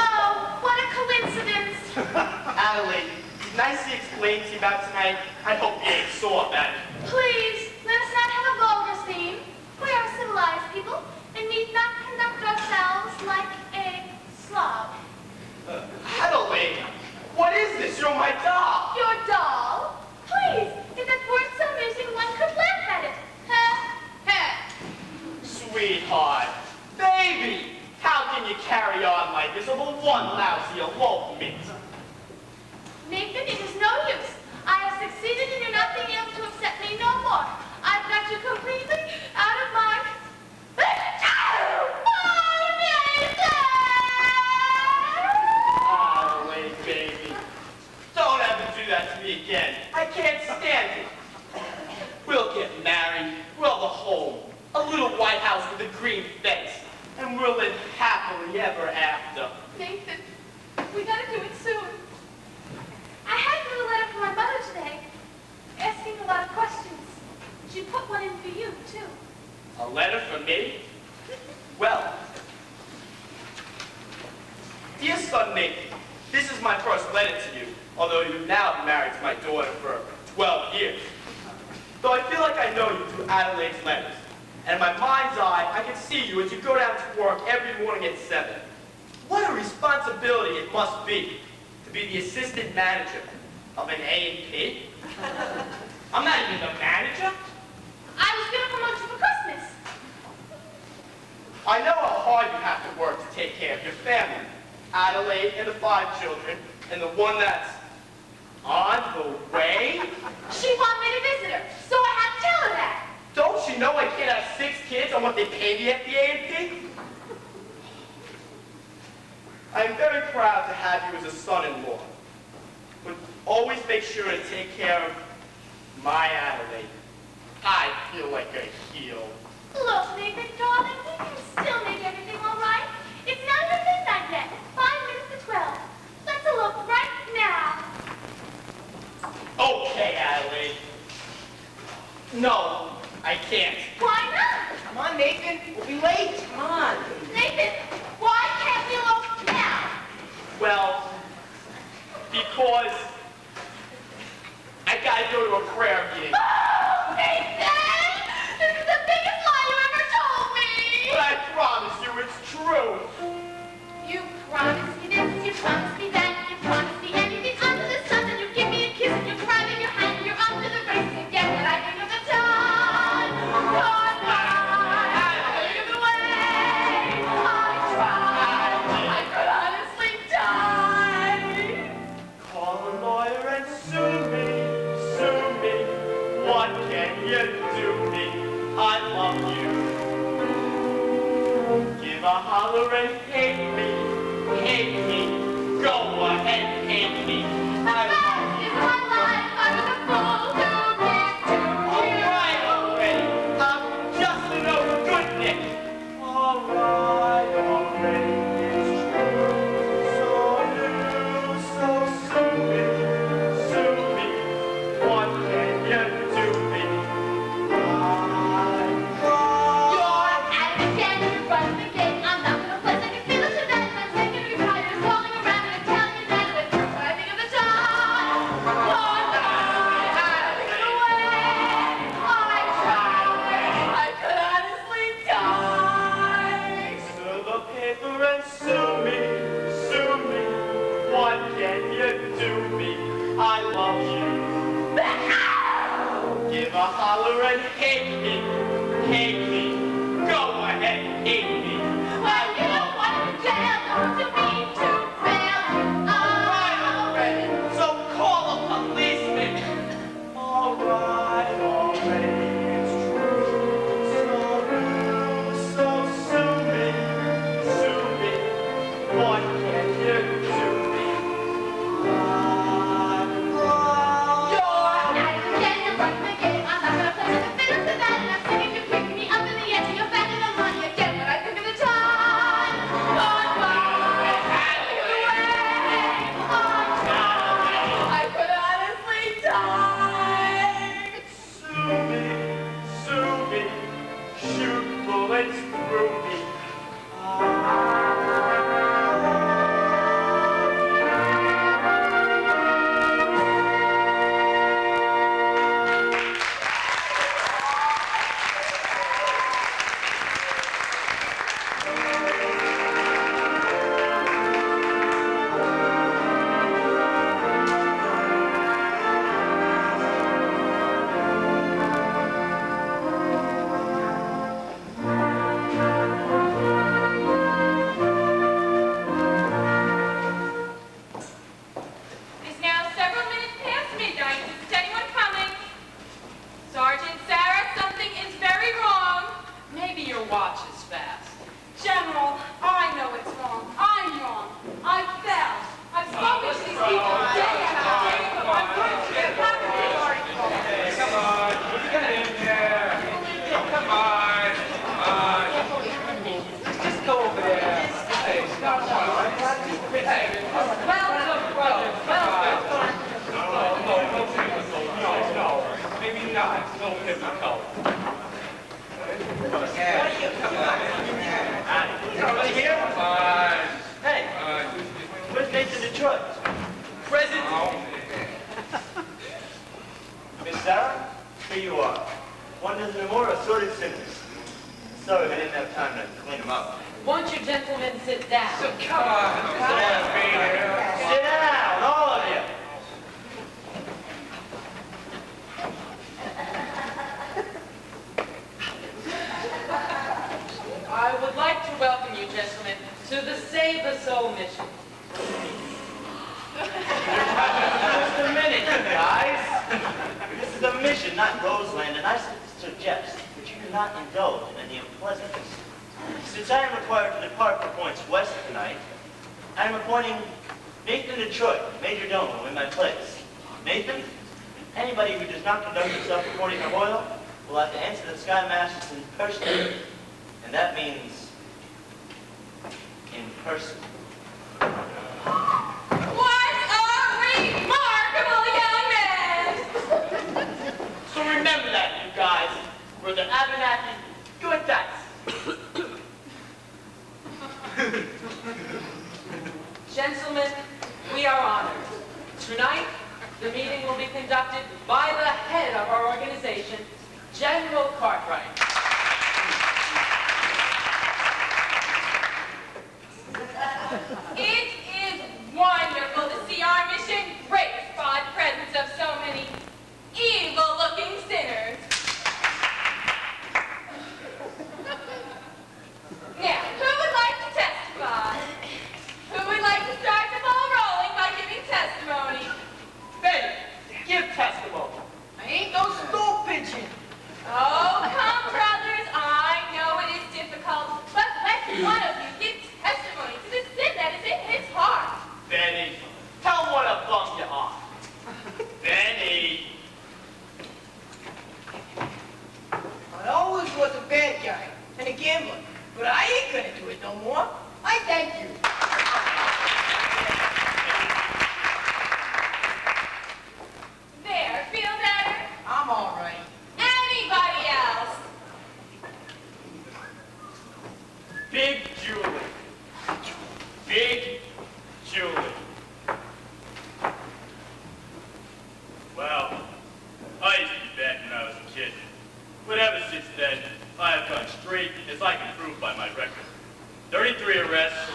Oh, what a coincidence. Adelaide, nicely explained to you about tonight. I hope you ain't sore about it. Please, let us not have a vulgar scene. We are civilized people and need not conduct ourselves like a slob. Adelaide, what is this? You're my doll. Your doll? Please, if that weren't so amusing, one could laugh at it. Ha, ha. Sweetheart, baby, how can you carry on like this over one lousy elopement? Nathan, it is no use. I have succeeded in your not being able to upset me no more. I've got you completely out of my... Adelaide, baby, don't ever do that to me again. I can't stand it. We'll get married, we'll have a home, a little White House with a green fence, and we'll live happily ever after. Nathan, we gotta do it soon. I had a little letter from my mother today, asking a lot of questions. She put one in for you, too. A letter from me? Well, dear son Nathan, this is is my first letter to you, although you've now been married to my daughter for 12 years. Though I feel like I know you through Adelaide's letters. And in my mind's eye, I can see you as you go down to work every morning at 7. What a responsibility it must be to be the assistant manager of an A&P. I'm not even the manager. I was gonna promote you for Christmas. I know how hard you have to work to take care of your family. Adelaide and the 5 children, and the one that's on the way. She wanted me to visit her, so I had to tell her that. Don't you know I can't have 6 kids on what they pay me at the A&P? I am very proud to have you as a son-in-law, but always make sure to take care of my Adelaide. I feel like a heel. Look, Nathan, darling, we can still make everything all right. It's not even midnight yet. 5 minutes to 12. Let's elope right now. Okay, Adelaide. No, I can't. Why not? Come on, Nathan. We'll be late. Come on. Nathan, why can't we elope now? Well, because I gotta go to a prayer meeting. Oh, Nathan! This is the biggest lie you ever told me! But I promise you it's true. You promised me this, you promised me that, you promised me anything under the sun, and you give me a kiss, and you cry in your hand, and you're off to the race, and get what I think of the time. Goodbye, I think of the way I tried, I could honestly die. Call a lawyer and sue me, sue me. What can you do me? I love you. Give a holler and hate me, hate me. Go ahead, hate me. I love you. Is my life, I was a fool to give to you. Alright, already. I'm just an old good Nick. Alright, already. It's true. So you, so sue me, sue me. What can you do me? You're at it again, you're running the gate. I'm not gonna play like a fiddle to that. I'm taking a retire, calling around and telling you that it's what I think of the time. Goodbye, I think of the way I tried. I could honestly die. Sue the paper and sue me, sue me. What can you do me? I love you. Give a holler and hate me, hate me. Go ahead, hate me. Well, you don't want to jail, don't you mean to fail? Alright, already. So call a policeman. Alright, already. It's true. So sue me, sue me. What can you do me? You're at it again, you're running the game. I'm not gonna play like a fiddle to that. And I'm singing, you pick me up in the edge, and you're back in the money again. But I think of the time. Goodbye, I think of the way I tried. I could honestly die. Sue me, shoot bullets through me. It's now several minutes past midnight. Is anyone coming? Sergeant Sarah, something is very wrong. Maybe your watch is fast. General, I know it's wrong. I'm wrong. I fell. I've spoken to these people day after day, but my words can't happen. Come on, get in there. Come on, come on. Just go over there. Hey, stop. Hey, welcome, brother. Welcome. No typical. No. Maybe not. No typical. Come on. Everybody here? Come on. Hey, where's Nathan Detroit? Present. Miss Sarah, here you are. One of the more assorted sinners. Sorry I didn't have time to clean them up. Won't you gentlemen sit down? So come on. Sit down, Peter. Sit down, all of you. I would like to welcome you, gentlemen, to the Save the Soul mission. Just a minute, you guys. This is a mission, not Roseland, and I suggest that you do not indulge in any unpleasantness. Since I am required to depart for points west tonight, I am appointing Nathan Detroit, Major Domo, in my place. Nathan, anybody who does not conduct himself according to Hoyle will have to answer the Sky Masters in person. And that means in person. What a remarkable young man! So remember that, you guys. Brother Abenaki, you and Dice. Gentlemen, we are honored. Tonight, the meeting will be conducted by the head of our organization, General Cartwright. It is wonderful to see our mission graced by the presence of so many evil-looking sinners. Now, who would like to testify? Who would like to start the ball rolling by giving testimony? Betty, give testimony. I ain't no stool pigeon. Oh, come, brothers. I know it is difficult, but let one of you give testimony to the sin that is in his heart. Benny, tell him what a bum you are. Benny. I always was a bad guy and a gambler, but I ain't gonna do it no more. I thank you. There, feel better? I'm all right. Anybody else? Big Julie. Big Julie. Well, I used to be bad when I was a kid. But ever since then, I have gone straight, as I can prove by my record. 33 arrests,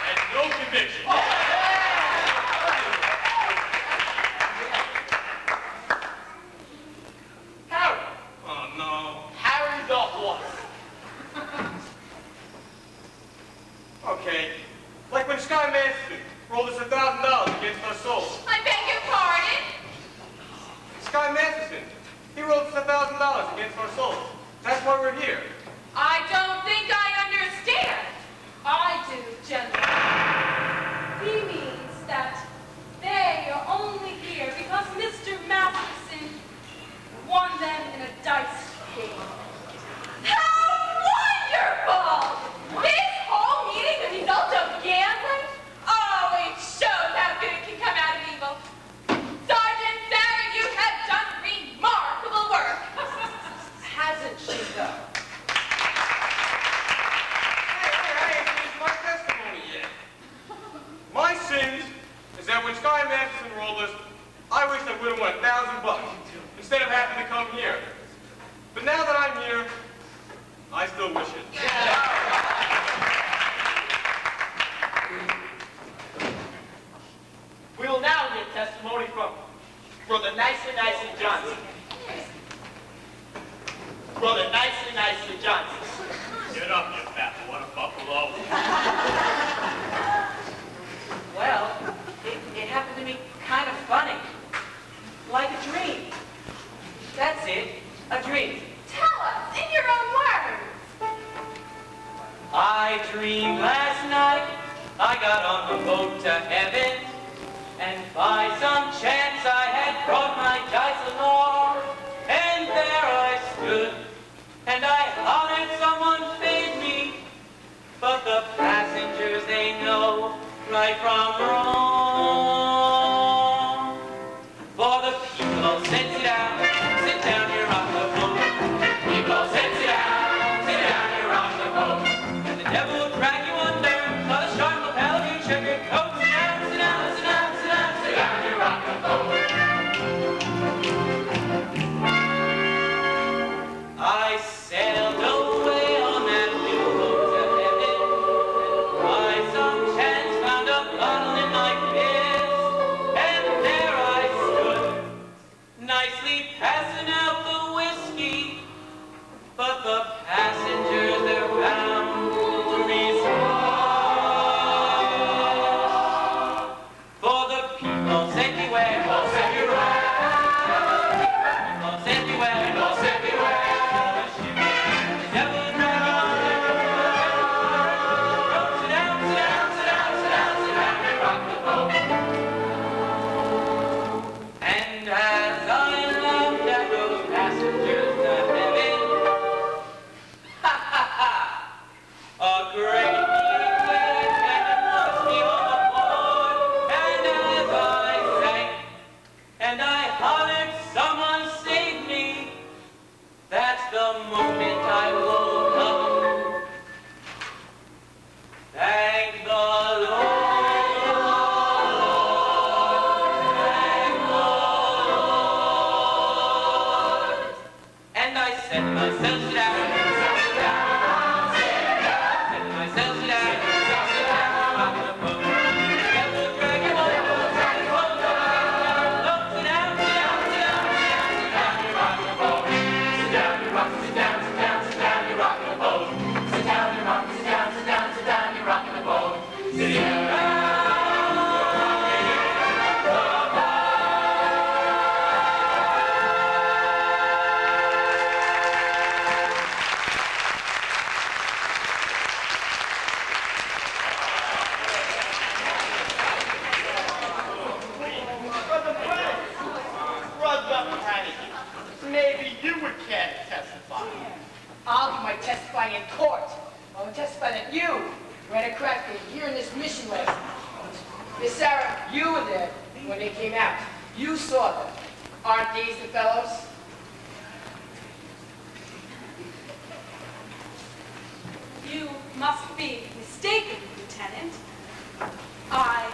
and no conviction. Harry. Oh, no. Harry the horse. Okay. Like when Sky Manston rolled us $1,000 against our souls. I beg your pardon? Sky Masterson, he rolled us $1,000 against our souls. That's why we're here. I don't think I understand. I do, gentlemen. He means that they are only here because Mr. Masterson won them in a dice game. How wonderful! This whole meeting the result of gambling? Oh, it shows how good it can come out of evil. Sergeant Sarah, you have done remarkable work. Hasn't she, though? I ain't finished my testimony yet. My sins is that when Sky Masterson rolled us, I wished I would have won $1,000 instead of having to come here. But now that I'm here, I still wish it. We will now hear testimony from Brother Nicely Johnson. Brother Nicely Johnson. Get up, you fat one buffalo. Well, it happened to me kind of funny. Like a dream. That's it, a dream. Tell us in your own words. I dreamed last night I got on the boat to heaven, and by some chance I had brought my dice along, and there I stood, and I hollered someone fade me, but the passengers, they know right from wrong. For the people said, sit down, you're on the boat. People said, sit down, you're on the boat. And the devil will drag you under, while the shark will pelt you, check your coat. Sit down, passing out the whiskey, but the passengers, they're bound to be sorry. For the people's everywhere, people's everywhere, people's everywhere, people's everywhere. And as I looked at those passengers to heaven, ha ha ha, a great big wave had pushed me overboard. And as I sank and I hollered, someone save me, that's the moment I woke up. Thank the Lord. And I said to myself, sit down, sit down, said to myself, sit down, rock the boat, get the dragon on, hold on, sit down, sit down, sit down, sit down, you rock the boat, sit down, you rock, sit down, sit down, sit down, you rock the boat, sit down, you rock, sit down, sit down, sit down, you rock the boat, sit down. Brother Hannigan, maybe you would care to testify. I'll do my testifying in court. I'll testify that you ran a crack pit here in this mission last night. Miss Sarah, you were there when they came out. You saw them. Aren't these the fellows? You must be mistaken, Lieutenant. I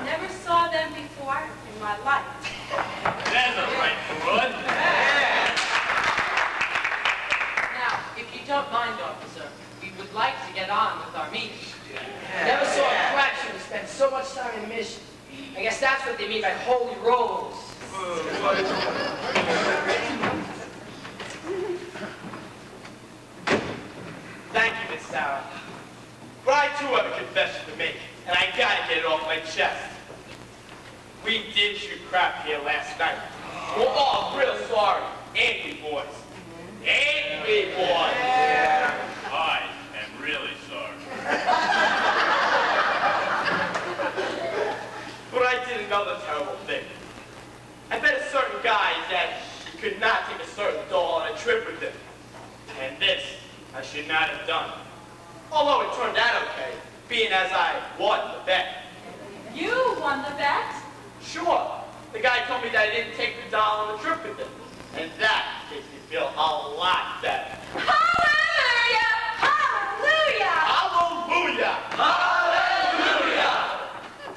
never saw them before in my life. There's a right foot. Now, if you don't mind, officer, we would like to get on with our meeting. Never saw a crack shooter spend so much time in the mission. I guess that's what they mean by holy rollers. Thank you, Miss Sarah. But I too have a confession to make, and I gotta get it off my chest. We did shoot crap here last night. We're all real sorry. Ain't we, boys? Ain't we, boys? I am really sorry. But I did another terrible thing. I bet a certain guy that he could not take a certain doll on a trip with him. And this I should not have done. Although it turned out okay, being as I won the bet. You won the bet? Sure, the guy told me that I didn't take the doll on the trip with him. And that makes me feel a lot better. Hallelujah! Hallelujah! Hallelujah! Hallelujah!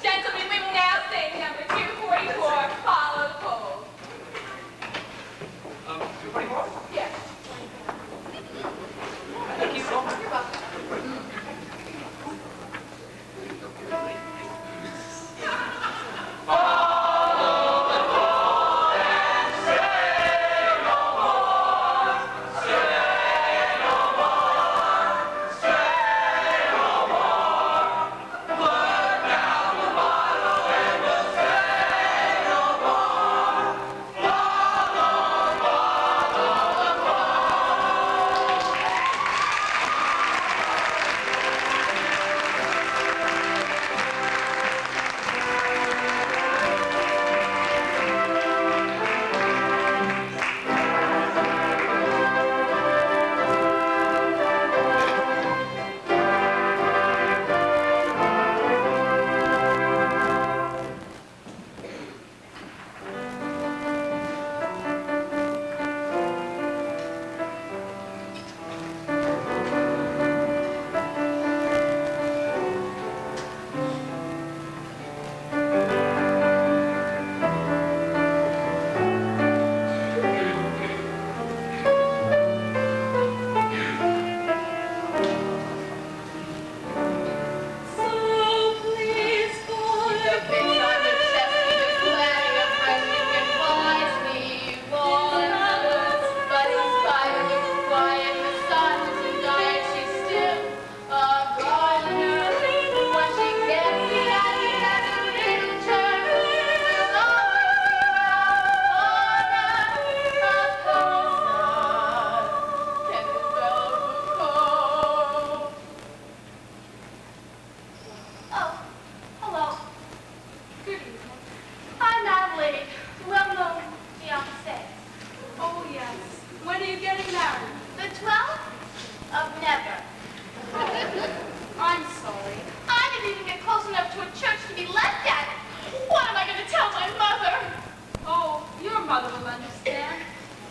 Gentlemen, we will now sing number 244, Follow the Pole. 244? Yes. Thank you so much. You're welcome. Say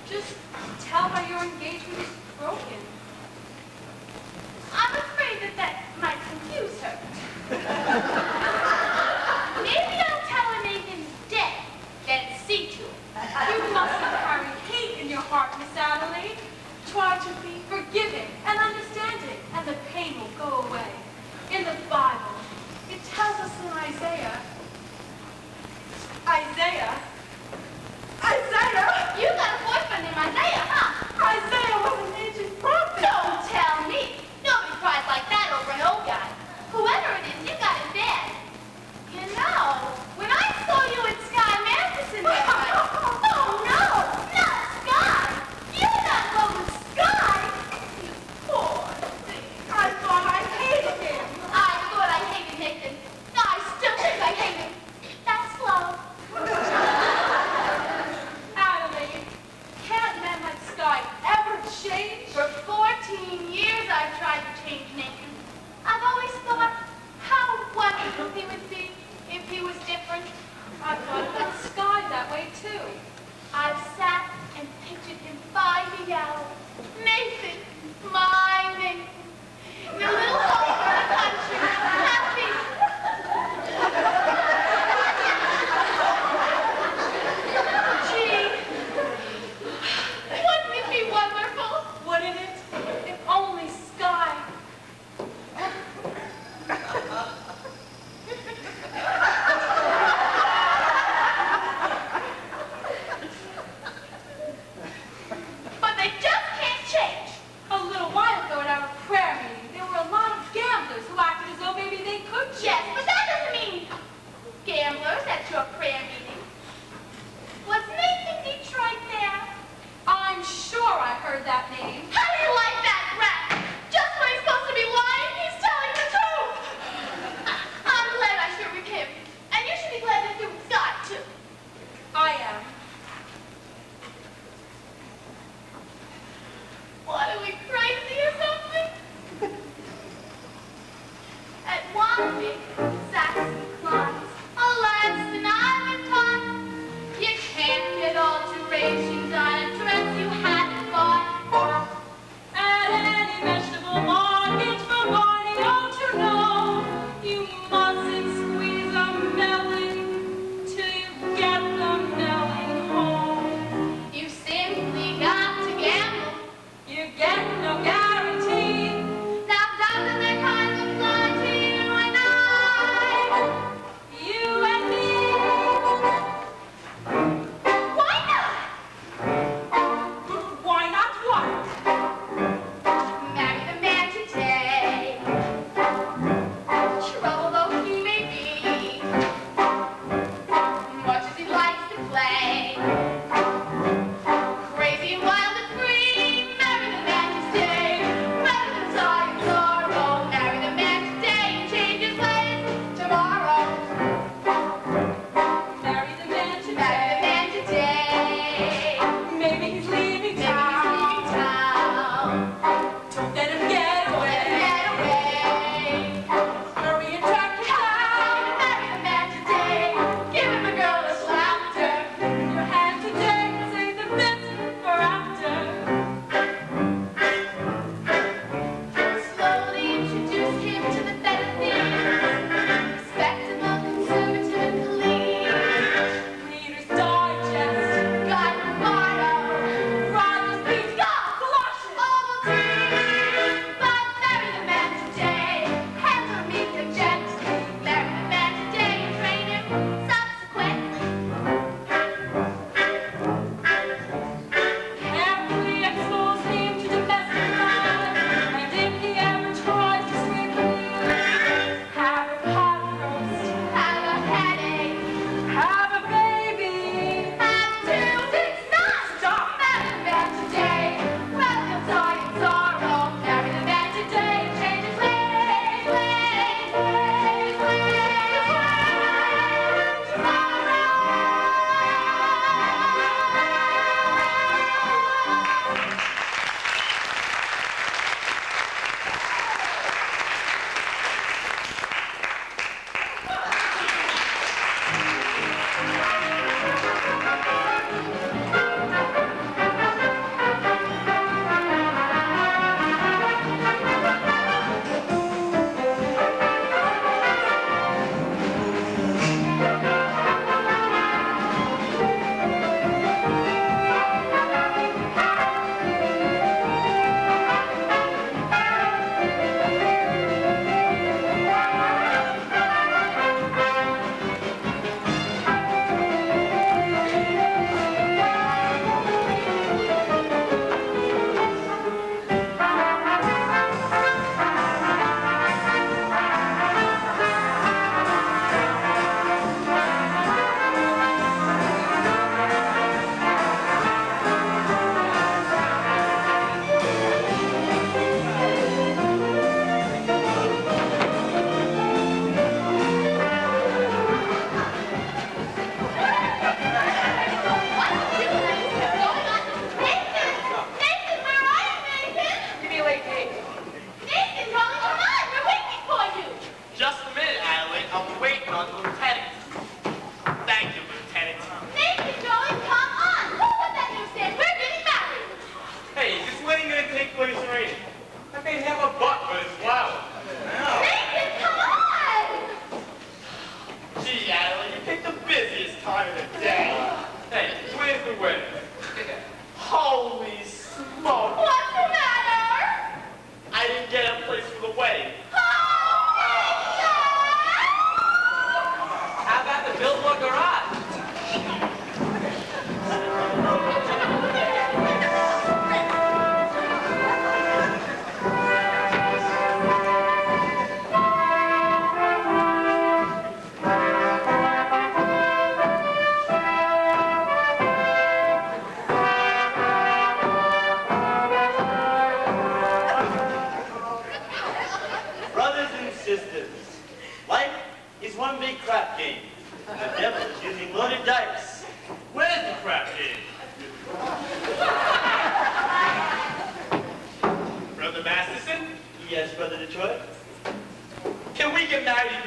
Just tell her your engagement is broken. I'm afraid that might confuse her. Maybe I'll tell her Nathan's dead, then see to it. You mustn't carry hate in your heart, Miss Adelaide. Try to be forgiving and understanding, and the pain will go away. In the Bible, it tells us in Isaiah. You got a boyfriend named Isaiah, huh? Isaiah was an ancient prophet. Don't tell me. Nobody cries like that over an old guy. Whoever it is, you got it bad. You know, when I saw you at Sky Matheson that night, oh no, not Sky. You're not going to Sky. You poor thing. I thought I hated him. I thought I hated Nathan. I still think I hate him. That's love. Adelaide, can't men like Sky ever change? For 14 years I've tried to change Nathan. I've always thought how wonderful he would be if he was different. I thought about Sky that way too. I've sat and pictured him by the hour. Nathan, my Nathan. In a little home in the country, happy. Gee, wouldn't it be wonderful? Would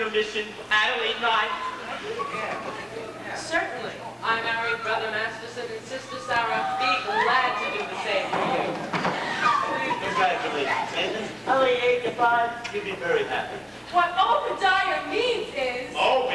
your mission, Adeline and I? Certainly. I married Brother Masterson and Sister Sarah. Be glad to do the same for you. Congratulations, Nathan. Only 8 to 5, you'll be very happy. What Obadiah means is... Oh,